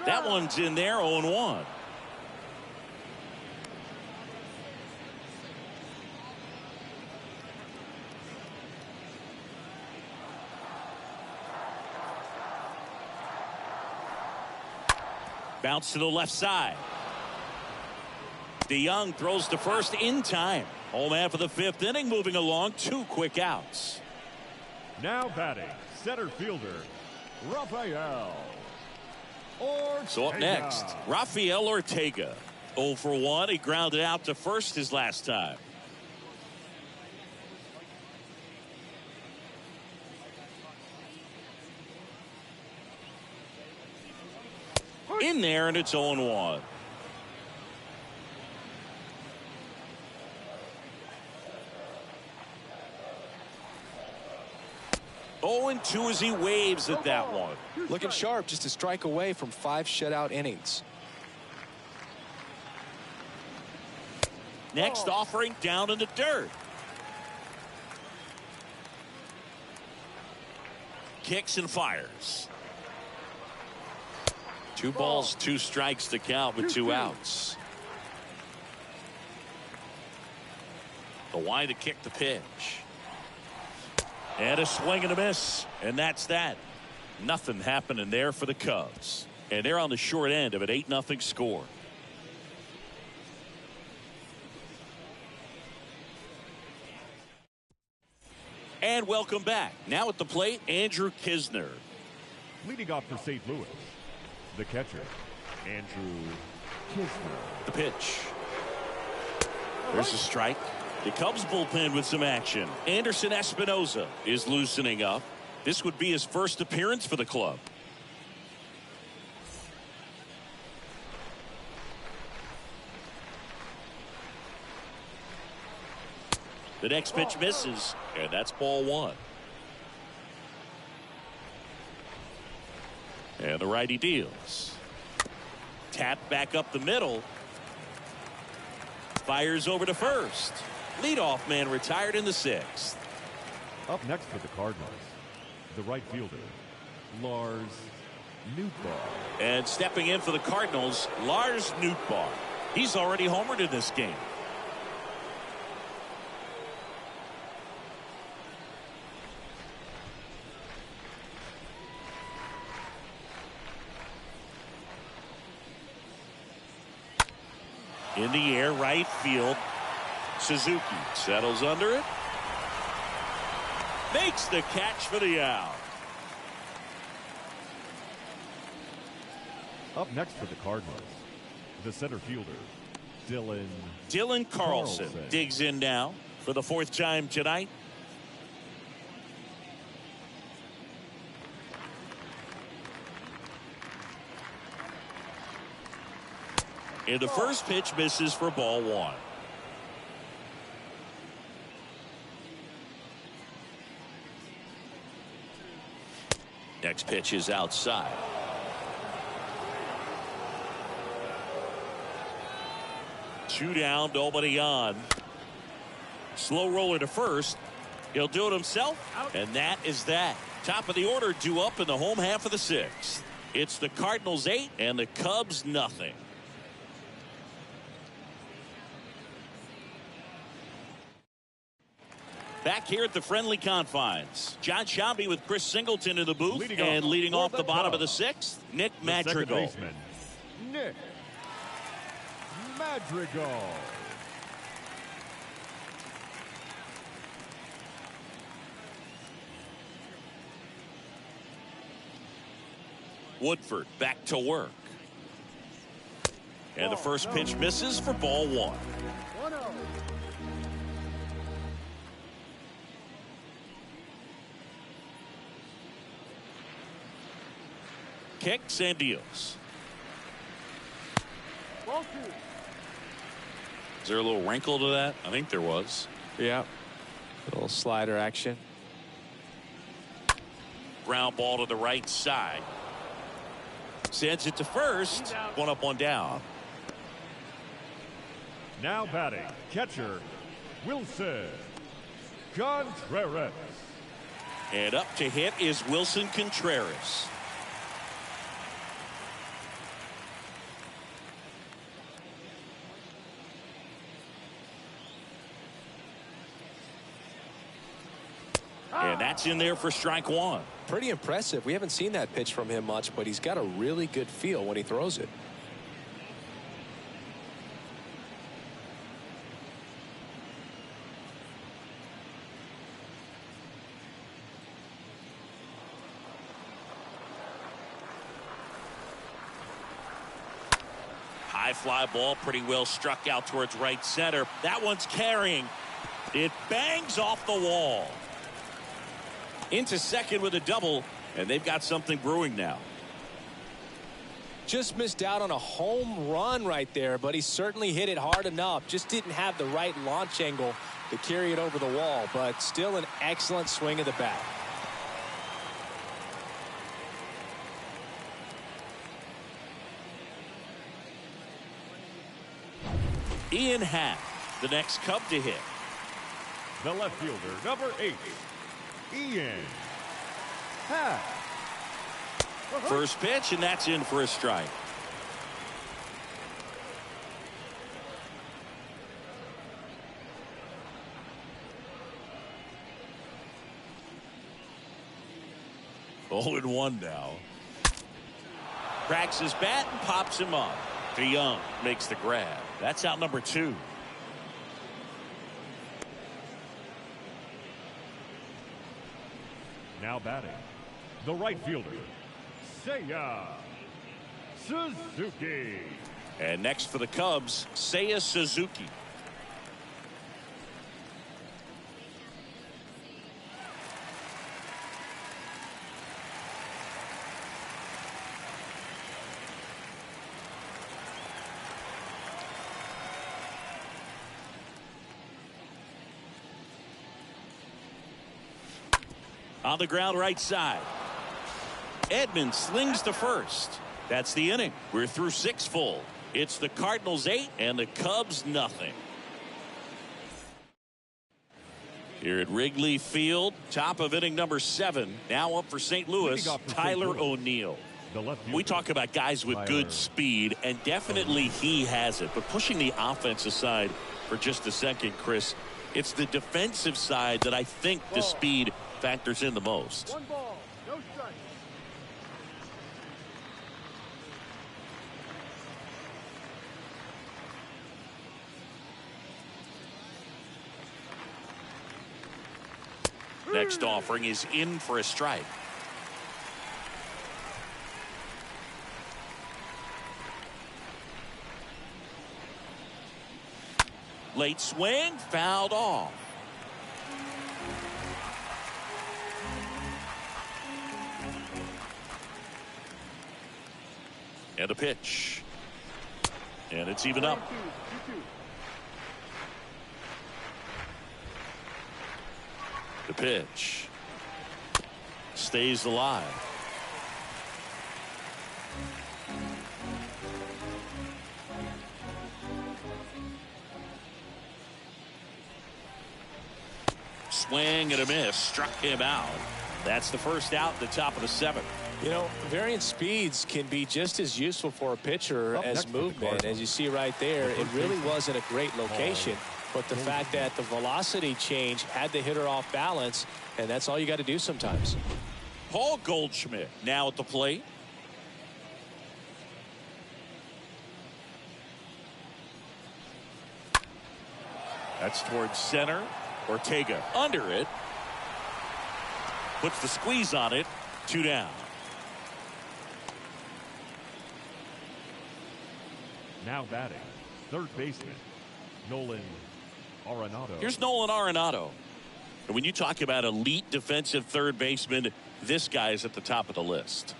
Speaker 1: That one's in there, 0-1. Bounce to the left side. DeYoung throws to first in time. Home man for the 5th inning, moving along, 2 quick outs.
Speaker 2: Now batting, center fielder, Rafael Ortega.
Speaker 1: So up next, Rafael Ortega. 0 for 1. He grounded out to first his last time. In there, and it's 0-1. And 2 as he waves at that one.
Speaker 3: Looking sharp, just a strike away from 5 shutout innings.
Speaker 1: Next offering down in the dirt. Kicks and fires. 2 balls, 2 strikes to count with 2 outs. The wind to kick the pitch. And a swing and a miss. And that's that. Nothing happening there for the Cubs. And they're on the short end of an 8-0 score. And welcome back. Now at the plate, Andrew Knizner.
Speaker 2: Leading off for St. Louis, the catcher, Andrew Knizner.
Speaker 1: The pitch. There's a strike. The Cubs bullpen with some action. Anderson Espinoza is loosening up. This would be his first appearance for the club. The next pitch misses, and that's ball 1. And the righty deals. Tap back up the middle. Fires over to first. Leadoff man retired in the 6th.
Speaker 2: Up next for the Cardinals, the right fielder, Lars Nootbaar.
Speaker 1: And stepping in for the Cardinals, Lars Nootbaar. He's already homered in this game. In the air, right field. Suzuki settles under it. Makes the catch for the out.
Speaker 2: Up next for the Cardinals, the center fielder,
Speaker 1: Dylan Carlson digs in now for the 4th time tonight. And the first pitch misses for ball 1. Next pitch is outside. Two down, nobody on. Slow roller to first. He'll do it himself, and that is that. Top of the order due up in the home half of the sixth. It's the Cardinals 8 and the Cubs nothing. Back here at the friendly confines, John Shambi with Chris Singleton in the booth, leading off the bottom of the sixth, Nick Madrigal.
Speaker 2: Nick Madrigal.
Speaker 1: Woodford back to work. And the first pitch misses for ball one.
Speaker 4: 1-0.
Speaker 1: Kicks and deals.
Speaker 4: Ball 2.
Speaker 1: Is there a little wrinkle to that? I think there was.
Speaker 3: Yeah. A little slider action.
Speaker 1: Ground ball to the right side. Sends it to first. One up, one down.
Speaker 2: Now batting, catcher, Wilson Contreras.
Speaker 1: And up to hit is Wilson Contreras. And that's in there for strike one.
Speaker 3: Pretty impressive. We haven't seen that pitch from him much, but he's got a really good feel when he throws it.
Speaker 1: High fly ball, pretty well struck out towards right center. That one's carrying. It bangs off the wall. Into second with a double, and they've got something brewing now.
Speaker 3: Just missed out on a home run right there, but he certainly hit it hard enough. Just didn't have the right launch angle to carry it over the wall, but still an excellent swing of the bat.
Speaker 1: Ian Happ, the next Cub to hit.
Speaker 2: The left fielder, number 8, Ian Happ.
Speaker 1: First pitch, and that's in for a strike. Oh, and 1 now. Cracks his bat and pops him up. DeYoung makes the grab. That's out number 2.
Speaker 2: Now batting, the right fielder, Seiya Suzuki.
Speaker 1: And next for the Cubs, Seiya Suzuki. On the ground right side. Edman slings to first. That's the inning. We're through 6 full. It's the Cardinals 8 and the Cubs nothing. Here at Wrigley Field, top of inning number 7. Now up for St. Louis, Tyler O'Neill. We talk about guys with good speed, and definitely he has it. But pushing the offense aside for just a second, Chris, it's the defensive side that I think the speed factors in the most.
Speaker 4: 1 ball, no strike.
Speaker 1: Next offering is in for a strike. Late swing, fouled off. And a pitch. And it's even up.
Speaker 4: 2-2.
Speaker 1: The pitch. Stays alive. swing and a miss. Struck him out. That's the first out, the top of the 7th.
Speaker 3: You know, varying speeds can be just as useful for a pitcher as movement. As you see right there, it really wasn't a great location. But the fact that the velocity change had the hitter off balance, and that's all you got to do sometimes.
Speaker 1: Paul Goldschmidt now at the plate. That's towards center. Ortega under it. Puts the squeeze on it. 2 down.
Speaker 2: Now batting, third baseman, Nolan Arenado.
Speaker 1: Here's Nolan Arenado. And when you talk about elite defensive third baseman, this guy is at the top of the list.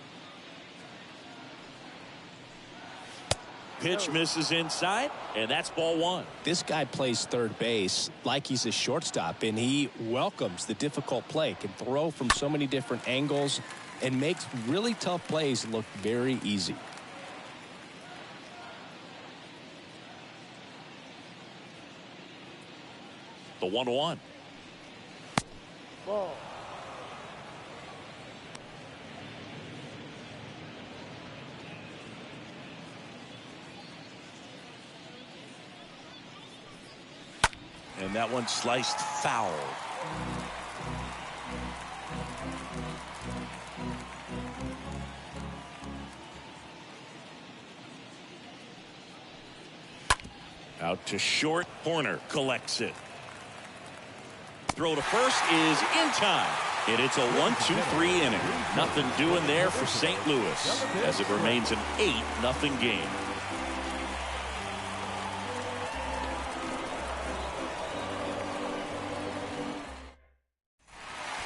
Speaker 1: Pitch misses inside, and that's ball 1.
Speaker 3: This guy plays third base like he's a shortstop, and he welcomes the difficult play, can throw from so many different angles, and makes really tough plays look very easy.
Speaker 1: The 1-1.
Speaker 4: Ball.
Speaker 1: And that one sliced foul. Out to short. Horner collects it. Throw to first is in time. And it's a 1-2-3 inning. Nothing doing there for St. Louis as it remains an 8-0 game.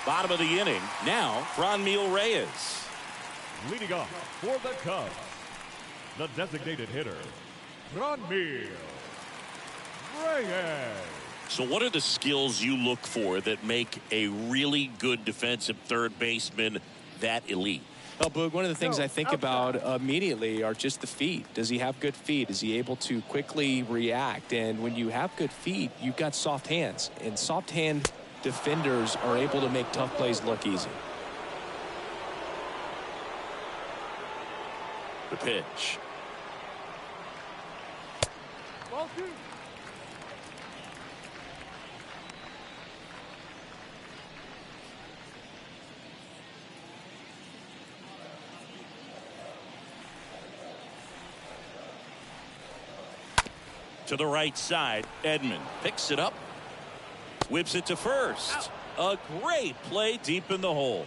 Speaker 1: Bottom of the inning. Now, Franmil Reyes.
Speaker 2: Leading off for the Cubs, the designated hitter, Franmil Reyes.
Speaker 1: So what are the skills you look for that make a really good defensive third baseman that elite?
Speaker 3: Well, Boog, one of the things I think about immediately are just the feet. Does he have good feet? Is he able to quickly react? And when you have good feet, you've got soft hands. And soft hand defenders are able to make tough plays look easy.
Speaker 1: The pitch.
Speaker 4: Ball 2.
Speaker 1: To the right side. Edman picks it up. Whips it to first. A great play deep in the hole.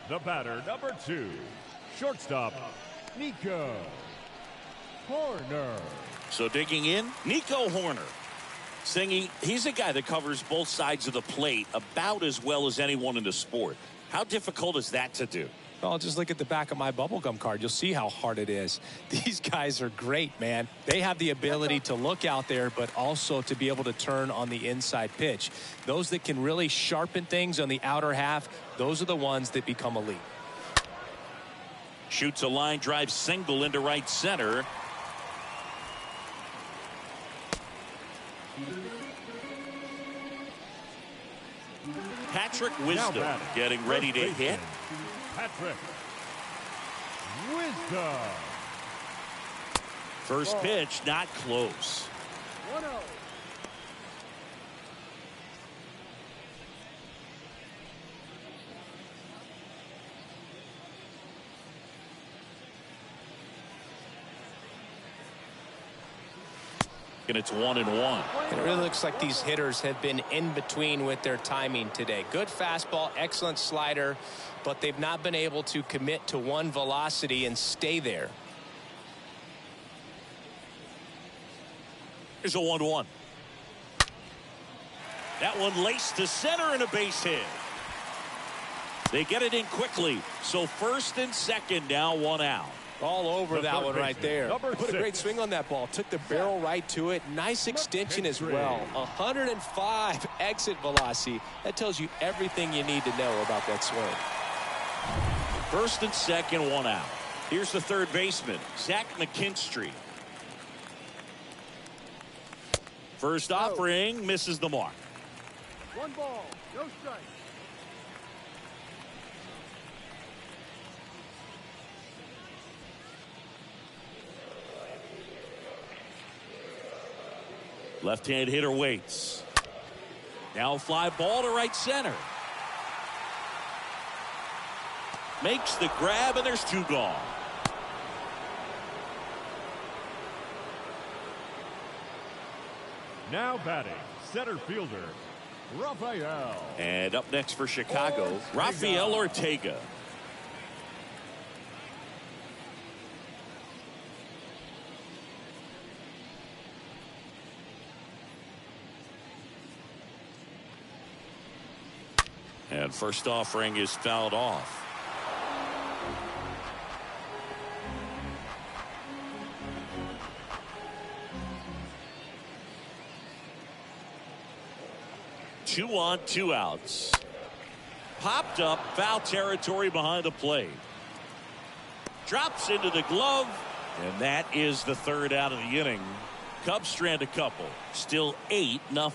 Speaker 2: The batter, number 2, shortstop, Nico Horner.
Speaker 1: So digging in, Nico Horner. Singy, he's a guy that covers both sides of the plate about as well as anyone in the sport. How difficult is that to do?
Speaker 3: Well, just look at the back of my bubblegum card. You'll see how hard it is. These guys are great, man. They have the ability to look out there, but also to be able to turn on the inside pitch. Those that can really sharpen things on the outer half, those are the ones that become elite.
Speaker 1: Shoots a line drive single into right center. Patrick Wisdom getting ready to hit.
Speaker 2: Patrick Wisdom.
Speaker 1: First pitch not close.
Speaker 4: 1-0.
Speaker 1: And it's 1-1.
Speaker 3: It really looks like these hitters have been in between with their timing today. Good fastball, excellent slider, but they've not been able to commit to one velocity and stay there.
Speaker 1: Here's a 1-1. That one laced to center and a base hit. They get it in quickly. So first and second now, 1 out.
Speaker 3: All over that one right there.
Speaker 2: Number
Speaker 3: Put a
Speaker 2: 6.
Speaker 3: great swing on that ball. Took the barrel right to it. Nice extension as well. 105 exit velocity. That tells you everything you need to know about that swing.
Speaker 1: First and second, 1 out. Here's the third baseman, Zach McKinstry. First offering misses the mark.
Speaker 4: 1 ball, no strike.
Speaker 1: Left-hand hitter waits. Now a fly ball to right center. Makes the grab, and there's 2 gone.
Speaker 2: Now batting, center fielder, Rafael.
Speaker 1: And up next for Chicago, Rafael Ortega. And first offering is fouled off. Two on, 2 outs. Popped up, foul territory behind the plate. Drops into the glove, and that is the 3rd out of the inning. Cubs strand a couple. Still 8-0.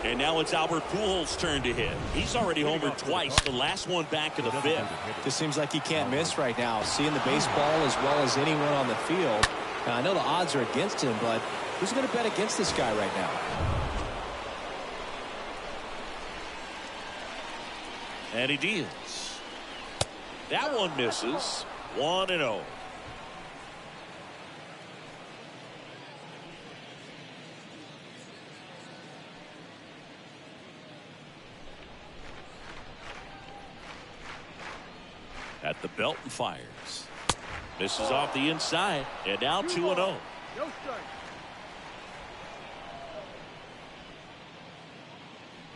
Speaker 1: And now it's Albert Pujols' turn to hit. He's already homered twice, the last one back in the 5th.
Speaker 3: Just seems like he can't miss right now. Seeing the baseball as well as anyone on the field. Now, I know the odds are against him, but who's going to bet against this guy right now?
Speaker 1: And he deals. That one misses. 1-0. At the belt and fires. Misses off the inside, and now 2-0.
Speaker 4: No strike.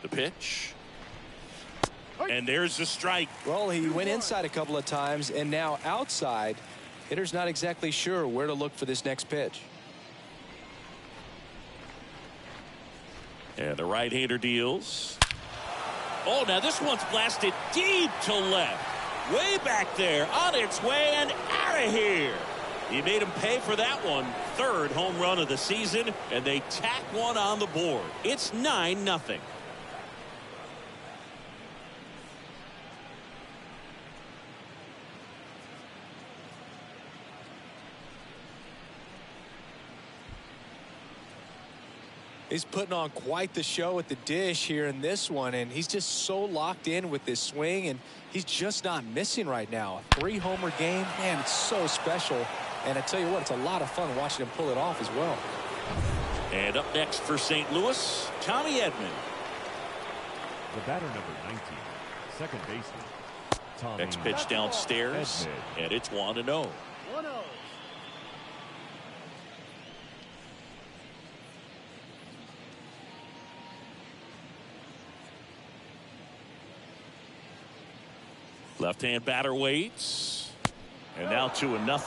Speaker 1: The pitch. And there's the strike.
Speaker 3: Well, he went inside a couple of times, and now outside. Hitter's not exactly sure where to look for this next pitch.
Speaker 1: And the right-hander deals. Oh, now this one's blasted deep to left. Way back there, on its way and out of here. He made him pay for that one. 3rd home run of the season, and they tack one on the board. It's 9-0.
Speaker 3: He's putting on quite the show at the dish here in this one, and he's just so locked in with this swing, and he's just not missing right now. A 3-homer game, man, it's so special. And I tell you what, it's a lot of fun watching him pull it off as well.
Speaker 1: And up next for St. Louis, Tommy Edman.
Speaker 2: The batter number 19, second baseman, Tommy.
Speaker 1: Next pitch downstairs,
Speaker 2: Edman.
Speaker 1: and it's 1-0.
Speaker 4: 1-0.
Speaker 1: Left-hand batter waits. And now 2-0.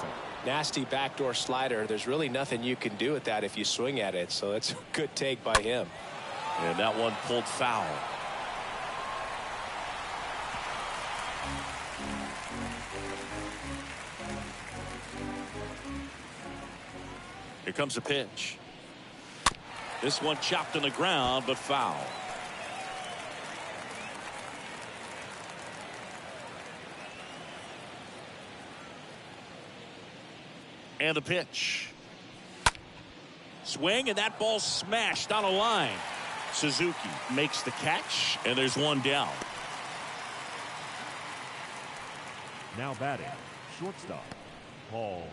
Speaker 3: Nasty backdoor slider. There's really nothing you can do with that if you swing at it. So that's a good take by him.
Speaker 1: And that one pulled foul. Here comes a pitch. This one chopped on the ground, but foul. And the pitch. Swing, and that ball smashed on a line. Suzuki makes the catch, and there's one down.
Speaker 2: Now batting, shortstop, Paul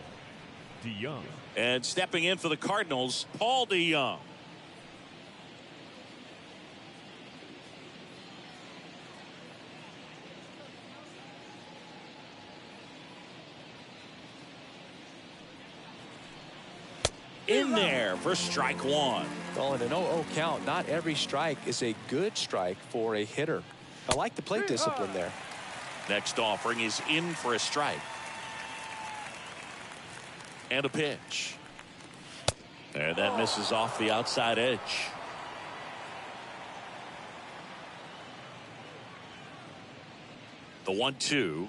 Speaker 2: DeYoung.
Speaker 1: And stepping in for the Cardinals, Paul DeYoung. In there for strike 1.
Speaker 3: Well, in an 0-0 count, not every strike is a good strike for a hitter. I like the plate discipline there.
Speaker 1: Next offering is in for a strike. And a pitch. And that misses off the outside edge. The 1-2.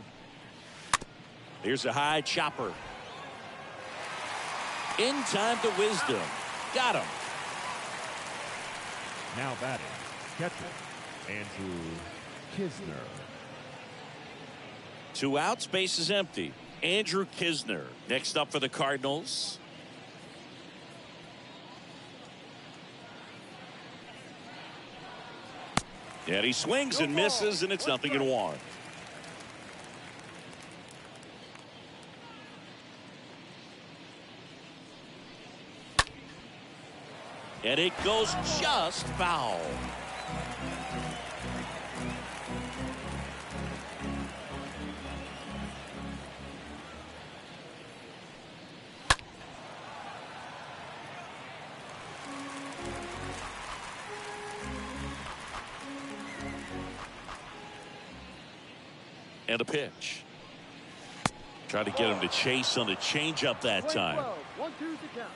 Speaker 1: Here's a high chopper. In time to Wisdom. Got him.
Speaker 2: Now batting, catcher, Andrew Kisner.
Speaker 1: 2 outs, base is empty. Andrew Kisner next up for the Cardinals. And he swings and misses, and it's 0-1. And it goes just foul. And a pitch. Try to get him to chase on the changeup that time.
Speaker 4: 1-2 to count.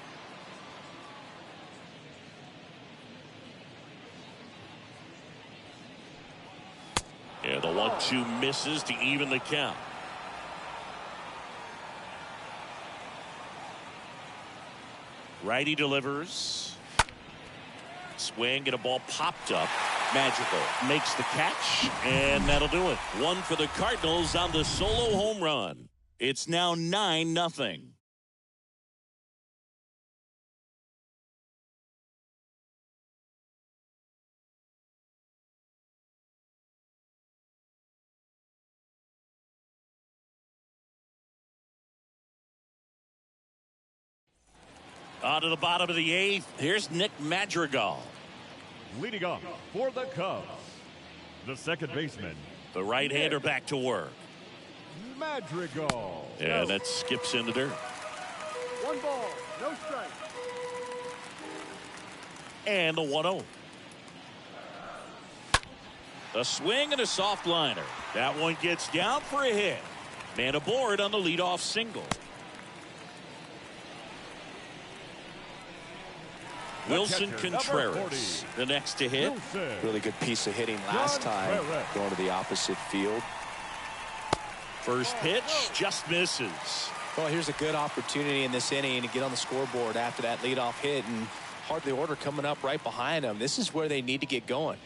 Speaker 1: Yeah, the 1-2 misses to even the count. Righty delivers. Swing and a ball popped up. Magical makes the catch, and that'll do it. 1 for the Cardinals on the solo home run. It's now 9-0. On to the bottom of the 8th. Here's Nick Madrigal.
Speaker 2: Leading off for the Cubs, the second baseman,
Speaker 1: The right-hander back to work.
Speaker 2: Madrigal.
Speaker 1: Yeah, that skips in the dirt.
Speaker 4: 1 ball, no strike.
Speaker 1: And the 1-0. A swing and a soft liner. That one gets down for a hit. Man aboard on the leadoff single. Wilson Contreras, the next to hit.
Speaker 3: Really good piece of hitting last time, going to the opposite field.
Speaker 1: First pitch just misses.
Speaker 3: Well, here's a good opportunity in this inning to get on the scoreboard after that leadoff hit, and hardly order coming up right behind them. This is where they need to get going.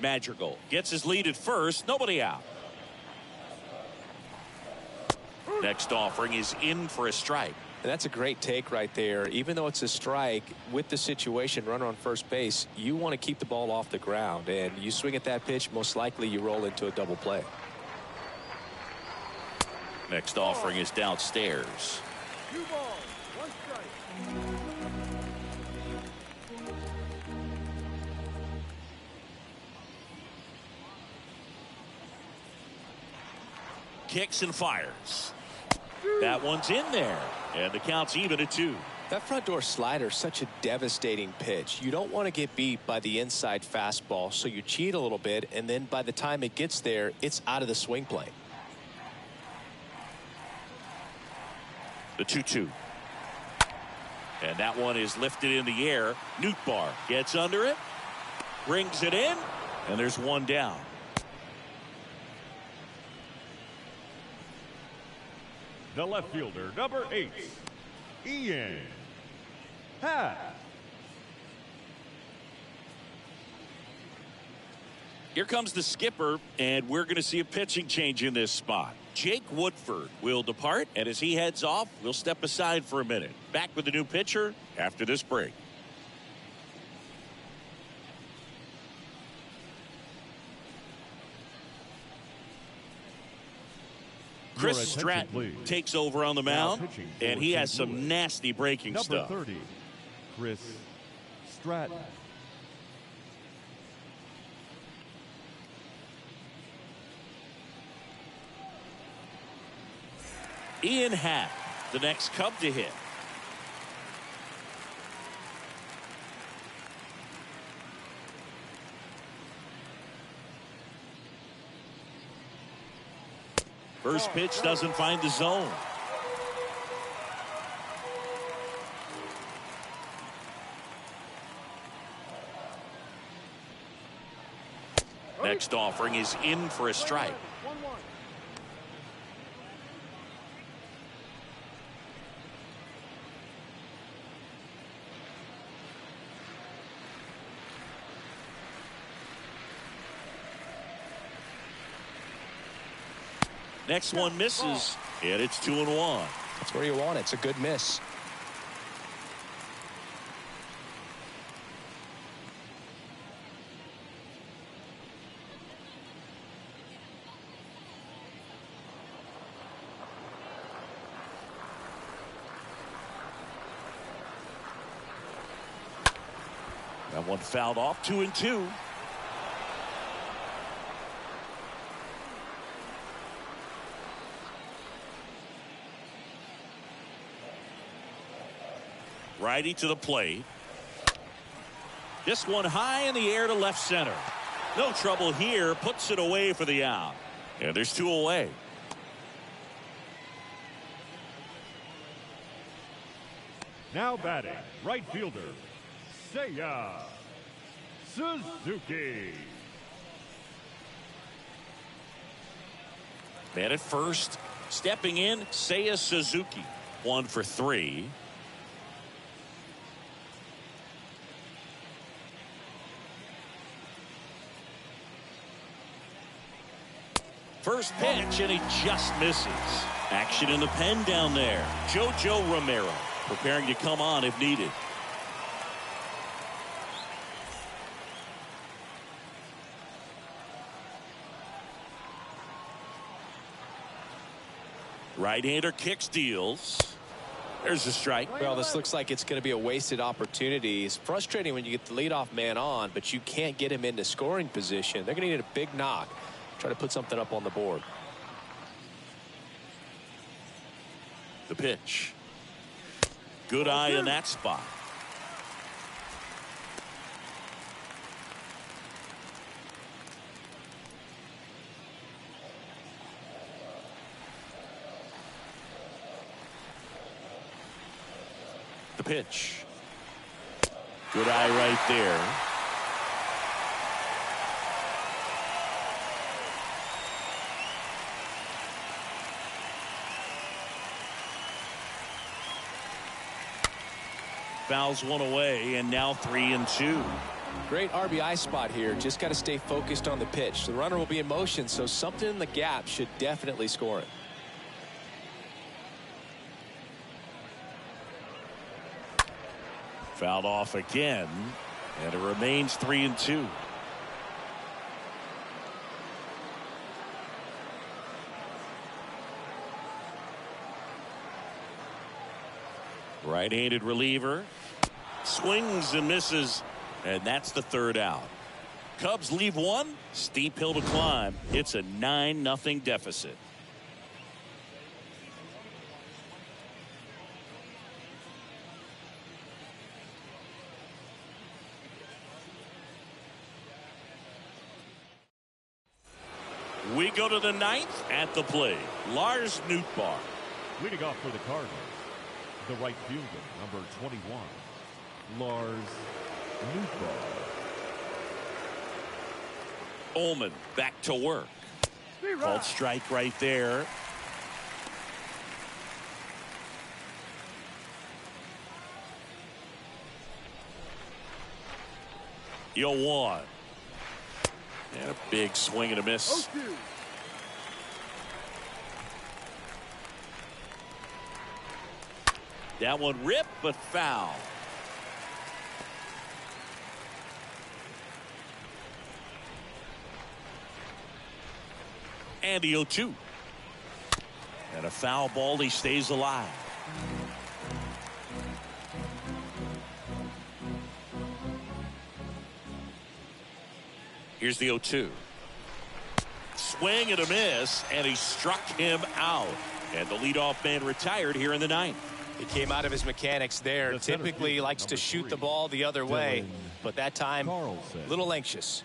Speaker 1: Madrigal gets his lead at first. Nobody out. Next offering is in for a strike.
Speaker 3: And that's a great take right there. Even though it's a strike, with the situation, runner on first base, you want to keep the ball off the ground. And you swing at that pitch, most likely you roll into a double play.
Speaker 1: Next offering is downstairs.
Speaker 4: 2 balls, 1 strike.
Speaker 1: Kicks and fires. That one's in there. And the count's even at 2.
Speaker 3: That front door slider is such a devastating pitch. You don't want to get beat by the inside fastball, so you cheat a little bit, and then by the time it gets there, it's out of the swing plane.
Speaker 1: The 2-2. And that one is lifted in the air. Nootbaar gets under it, brings it in, and there's 1 down.
Speaker 2: The left fielder, number 8, Ian Happ.
Speaker 1: Here comes the skipper, and we're going to see a pitching change in this spot. Jake Woodford will depart, and as he heads off, we'll step aside for a minute. Back with the new pitcher after this break. Chris Stratton takes over on the mound, and he has some nasty breaking stuff.
Speaker 2: Number 30, Chris Stratton.
Speaker 1: Ian Happ, the next Cub to hit. First pitch doesn't find the zone. Next offering is in for a strike. Next one misses, and it's 2-1.
Speaker 3: That's where you want it. It's a good miss.
Speaker 1: That one fouled off. 2-2. Righty to the plate. This one high in the air to left center. No trouble here. Puts it away for the out. And there's 2 away.
Speaker 2: Now batting, right fielder, Seiya Suzuki.
Speaker 1: Man at first. Stepping in, Seiya Suzuki. 1 for 3. First pitch, and he just misses. Action in the pen down there. JoJo Romero preparing to come on if needed. Right-hander kicks, deals. There's a strike.
Speaker 3: Well, this looks like it's going to be a wasted opportunity. It's frustrating when you get the leadoff man on, but you can't get him into scoring position. They're going to need a big knock. Try to put something up on the board.
Speaker 1: The pitch. Good eye in that spot. The pitch. Good eye right there. Fouls one away, and now 3-2.
Speaker 3: Great RBI spot here. Just got to stay focused on the pitch. The runner will be in motion, so something in the gap should definitely score it.
Speaker 1: Fouled off again, and it remains 3-2. Right-handed reliever swings and misses, and that's the 3rd out. Cubs leave one. Steep hill to climb. It's a 9-0 deficit. We go to the 9th. At the plate, Lars Nootbaar.
Speaker 2: Leading off for the Cardinals, the right fielder, number 21, Lars Nootbaar.
Speaker 1: Ullman back to work. Called strike right there. Yo, 1. And a big swing and a miss. That one ripped, but foul. And the 0-2. And a foul ball. He stays alive. Here's the 0-2. Swing and a miss, and he struck him out. And the leadoff man retired here in the 9th.
Speaker 3: He came out of his mechanics there. Typically he likes to shoot the ball the other way, but that time a little anxious.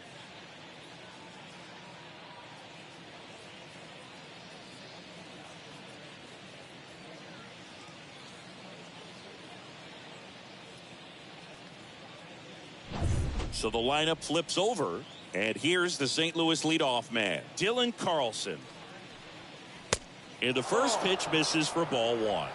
Speaker 1: So the lineup flips over, and here's the St. Louis leadoff man, Dylan Carlson. And the first pitch misses for ball 1.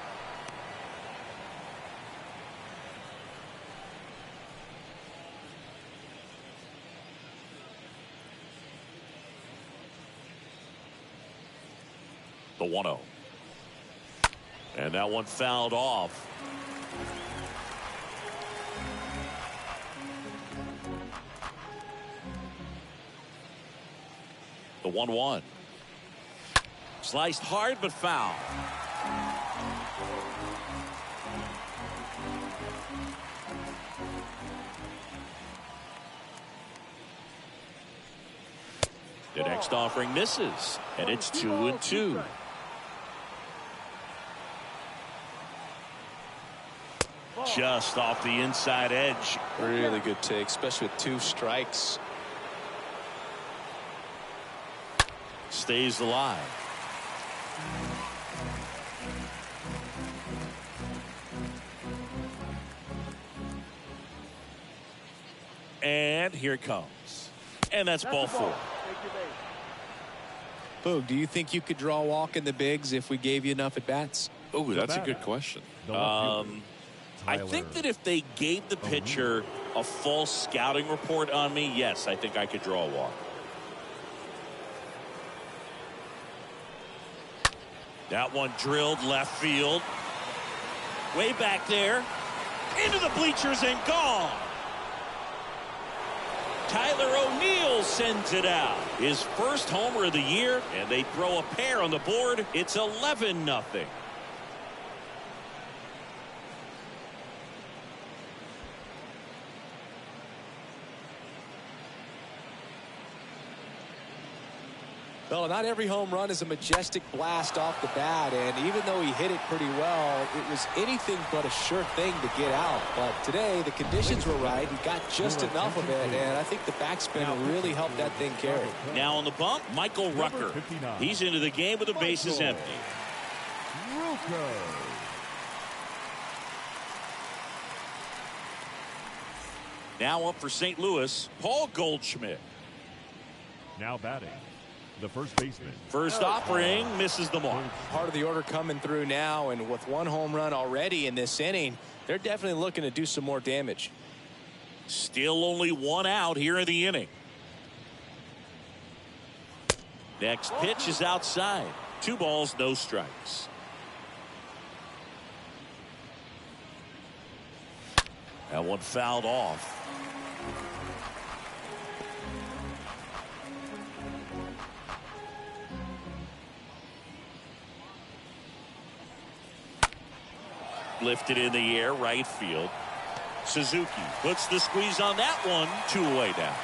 Speaker 1: The 1-0. And that one fouled off. The 1-1. Sliced hard but foul. The next offering misses, and it's 2-2. Just off the inside edge.
Speaker 3: Really good take, especially with 2 strikes.
Speaker 1: Stays alive. And here it comes. And that's ball 4.
Speaker 3: Boog, do you think you could draw a walk in the bigs if we gave you enough at bats?
Speaker 1: Oh, that's a good question. I think that if they gave the pitcher a false scouting report on me, yes, I think I could draw a walk. That one drilled left field. Way back there. Into the bleachers and gone. Tyler O'Neill sends it out. His first homer of the year, and they throw a pair on the board. It's 11-0.
Speaker 3: Well, not every home run is a majestic blast off the bat, and even though he hit it pretty well, it was anything but a sure thing to get out. But today, the conditions were right. He got just enough of it, and I think the backspin really helped that thing carry.
Speaker 1: Now on the bump, Michael Rucker. He's into the game with the bases empty. Now up for St. Louis, Paul Goldschmidt.
Speaker 2: Now batting, the first baseman.
Speaker 1: First offering misses the mark.
Speaker 3: Part of the order coming through now, and with 1 home run already in this inning, they're definitely looking to do some more damage.
Speaker 1: Still only 1 out here in the inning. Next pitch is outside. 2 balls, no strikes. That one fouled off. Lifted in the air, right field. Suzuki puts the squeeze on that one. 2 away now.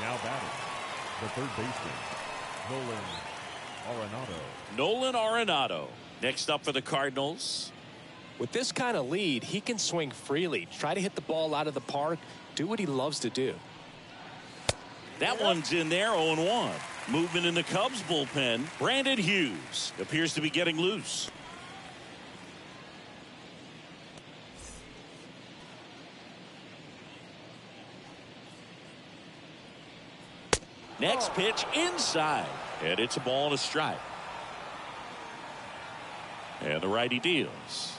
Speaker 2: Now batting, the third baseman, Nolan Arenado.
Speaker 1: Nolan Arenado. Next up for the Cardinals.
Speaker 3: With this kind of lead, he can swing freely, try to hit the ball out of the park, do what he loves to do.
Speaker 1: That one's in there, 0-1. Movement in the Cubs bullpen. Brandon Hughes appears to be getting loose. Next pitch inside, and it's a ball and a strike. And the righty deals.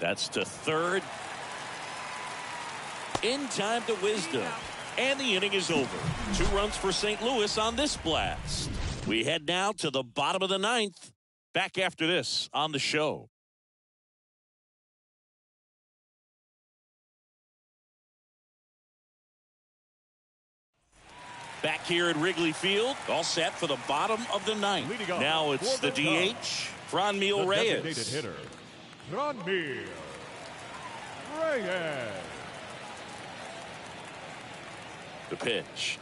Speaker 1: That's to third. In time to Wisdom. And the inning is over. 2 runs for St. Louis on this blast. We head now to the bottom of the 9th. Back after this on the show. Back here at Wrigley Field, all set for the bottom of the 9th. Now it's the DH, Franmil Reyes.
Speaker 2: Designated hitter, Franmil Reyes.
Speaker 1: The pitch.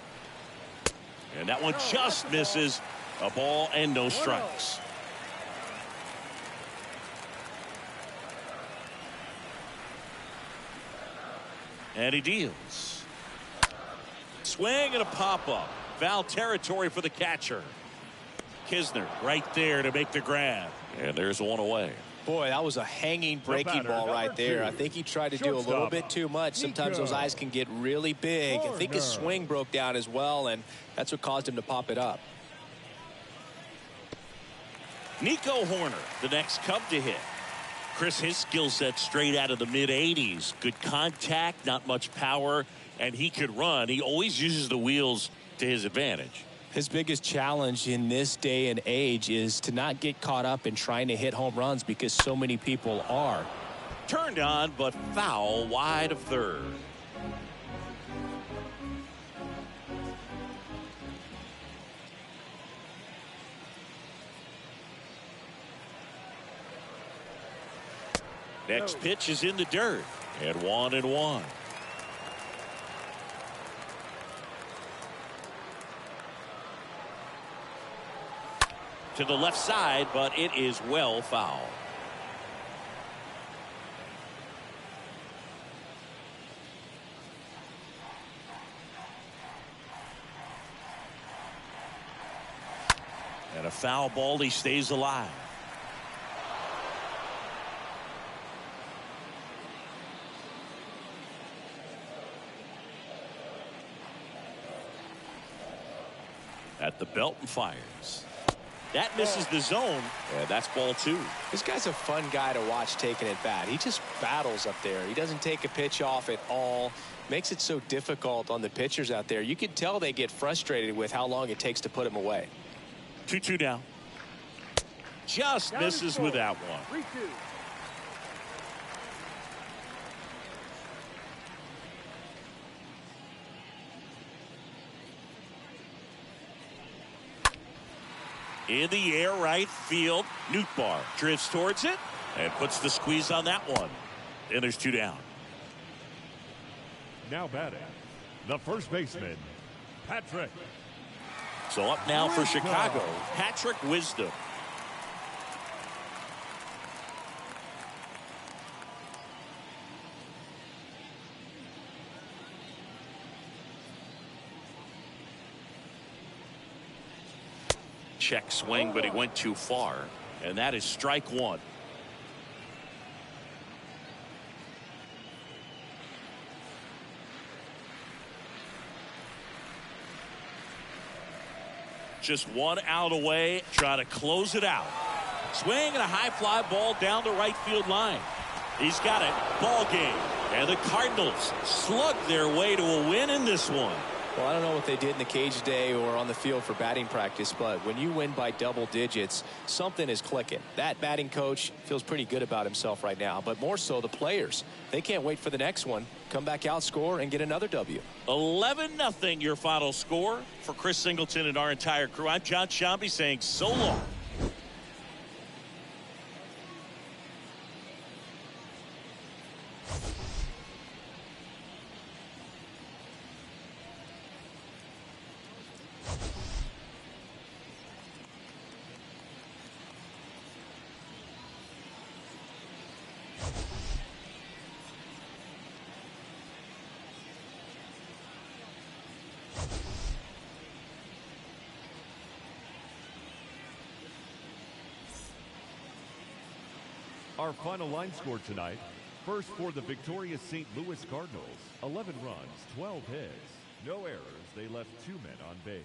Speaker 1: And that one just misses. A ball and no strikes. And he deals. Swing and a pop-up. Foul territory for the catcher. Kisner right there to make the grab. And there's 1 away.
Speaker 3: Boy, that was a hanging breaking ball right there. I think he tried to do a little bit too much. Sometimes those eyes can get really big. I think his swing broke down as well, and that's what caused him to pop it up.
Speaker 1: Nico Horner, the next Cub to hit. Chris, his skill set straight out of the mid-80s. Good contact, not much power, and he could run. He always uses the wheels to his advantage.
Speaker 3: His biggest challenge in this day and age is to not get caught up in trying to hit home runs because so many people are.
Speaker 1: Turned on, but foul wide of third. Next pitch is in the dirt at 1-1. To the left side, but it is well foul. And a foul ball, he stays alive. At the belt and fires. That misses the zone. Yeah, that's ball 2.
Speaker 3: This guy's a fun guy to watch taking at bat. He just battles up there. He doesn't take a pitch off at all. Makes it so difficult on the pitchers out there. You can tell they get frustrated with how long it takes to put him away.
Speaker 1: 2-2 now. Just misses with that one.
Speaker 4: 3-2.
Speaker 1: In the air, right field. Nootbaar drifts towards it and puts the squeeze on that one. And there's 2 down.
Speaker 2: Now batting, the first baseman, Patrick.
Speaker 1: So up now for Chicago, Patrick Wisdom. Check swing, but he went too far, and that is strike 1. Just 1 out away, try to close it out. Swing and a high fly ball down the right field line. He's got it. Ball game. And the Cardinals slug their way to a win in this one.
Speaker 3: Well, I don't know what they did in the cage today or on the field for batting practice, but when you win by double digits, something is clicking. That batting coach feels pretty good about himself right now, but more so the players. They can't wait for the next one. Come back out, score, and get another W.
Speaker 1: 11-0 your final score. For Chris Singleton and our entire crew, I'm John Shambi saying so long.
Speaker 2: Our final line score tonight. First for the victorious St. Louis Cardinals. 11 runs, 12 hits, no errors. They left 2 men on base.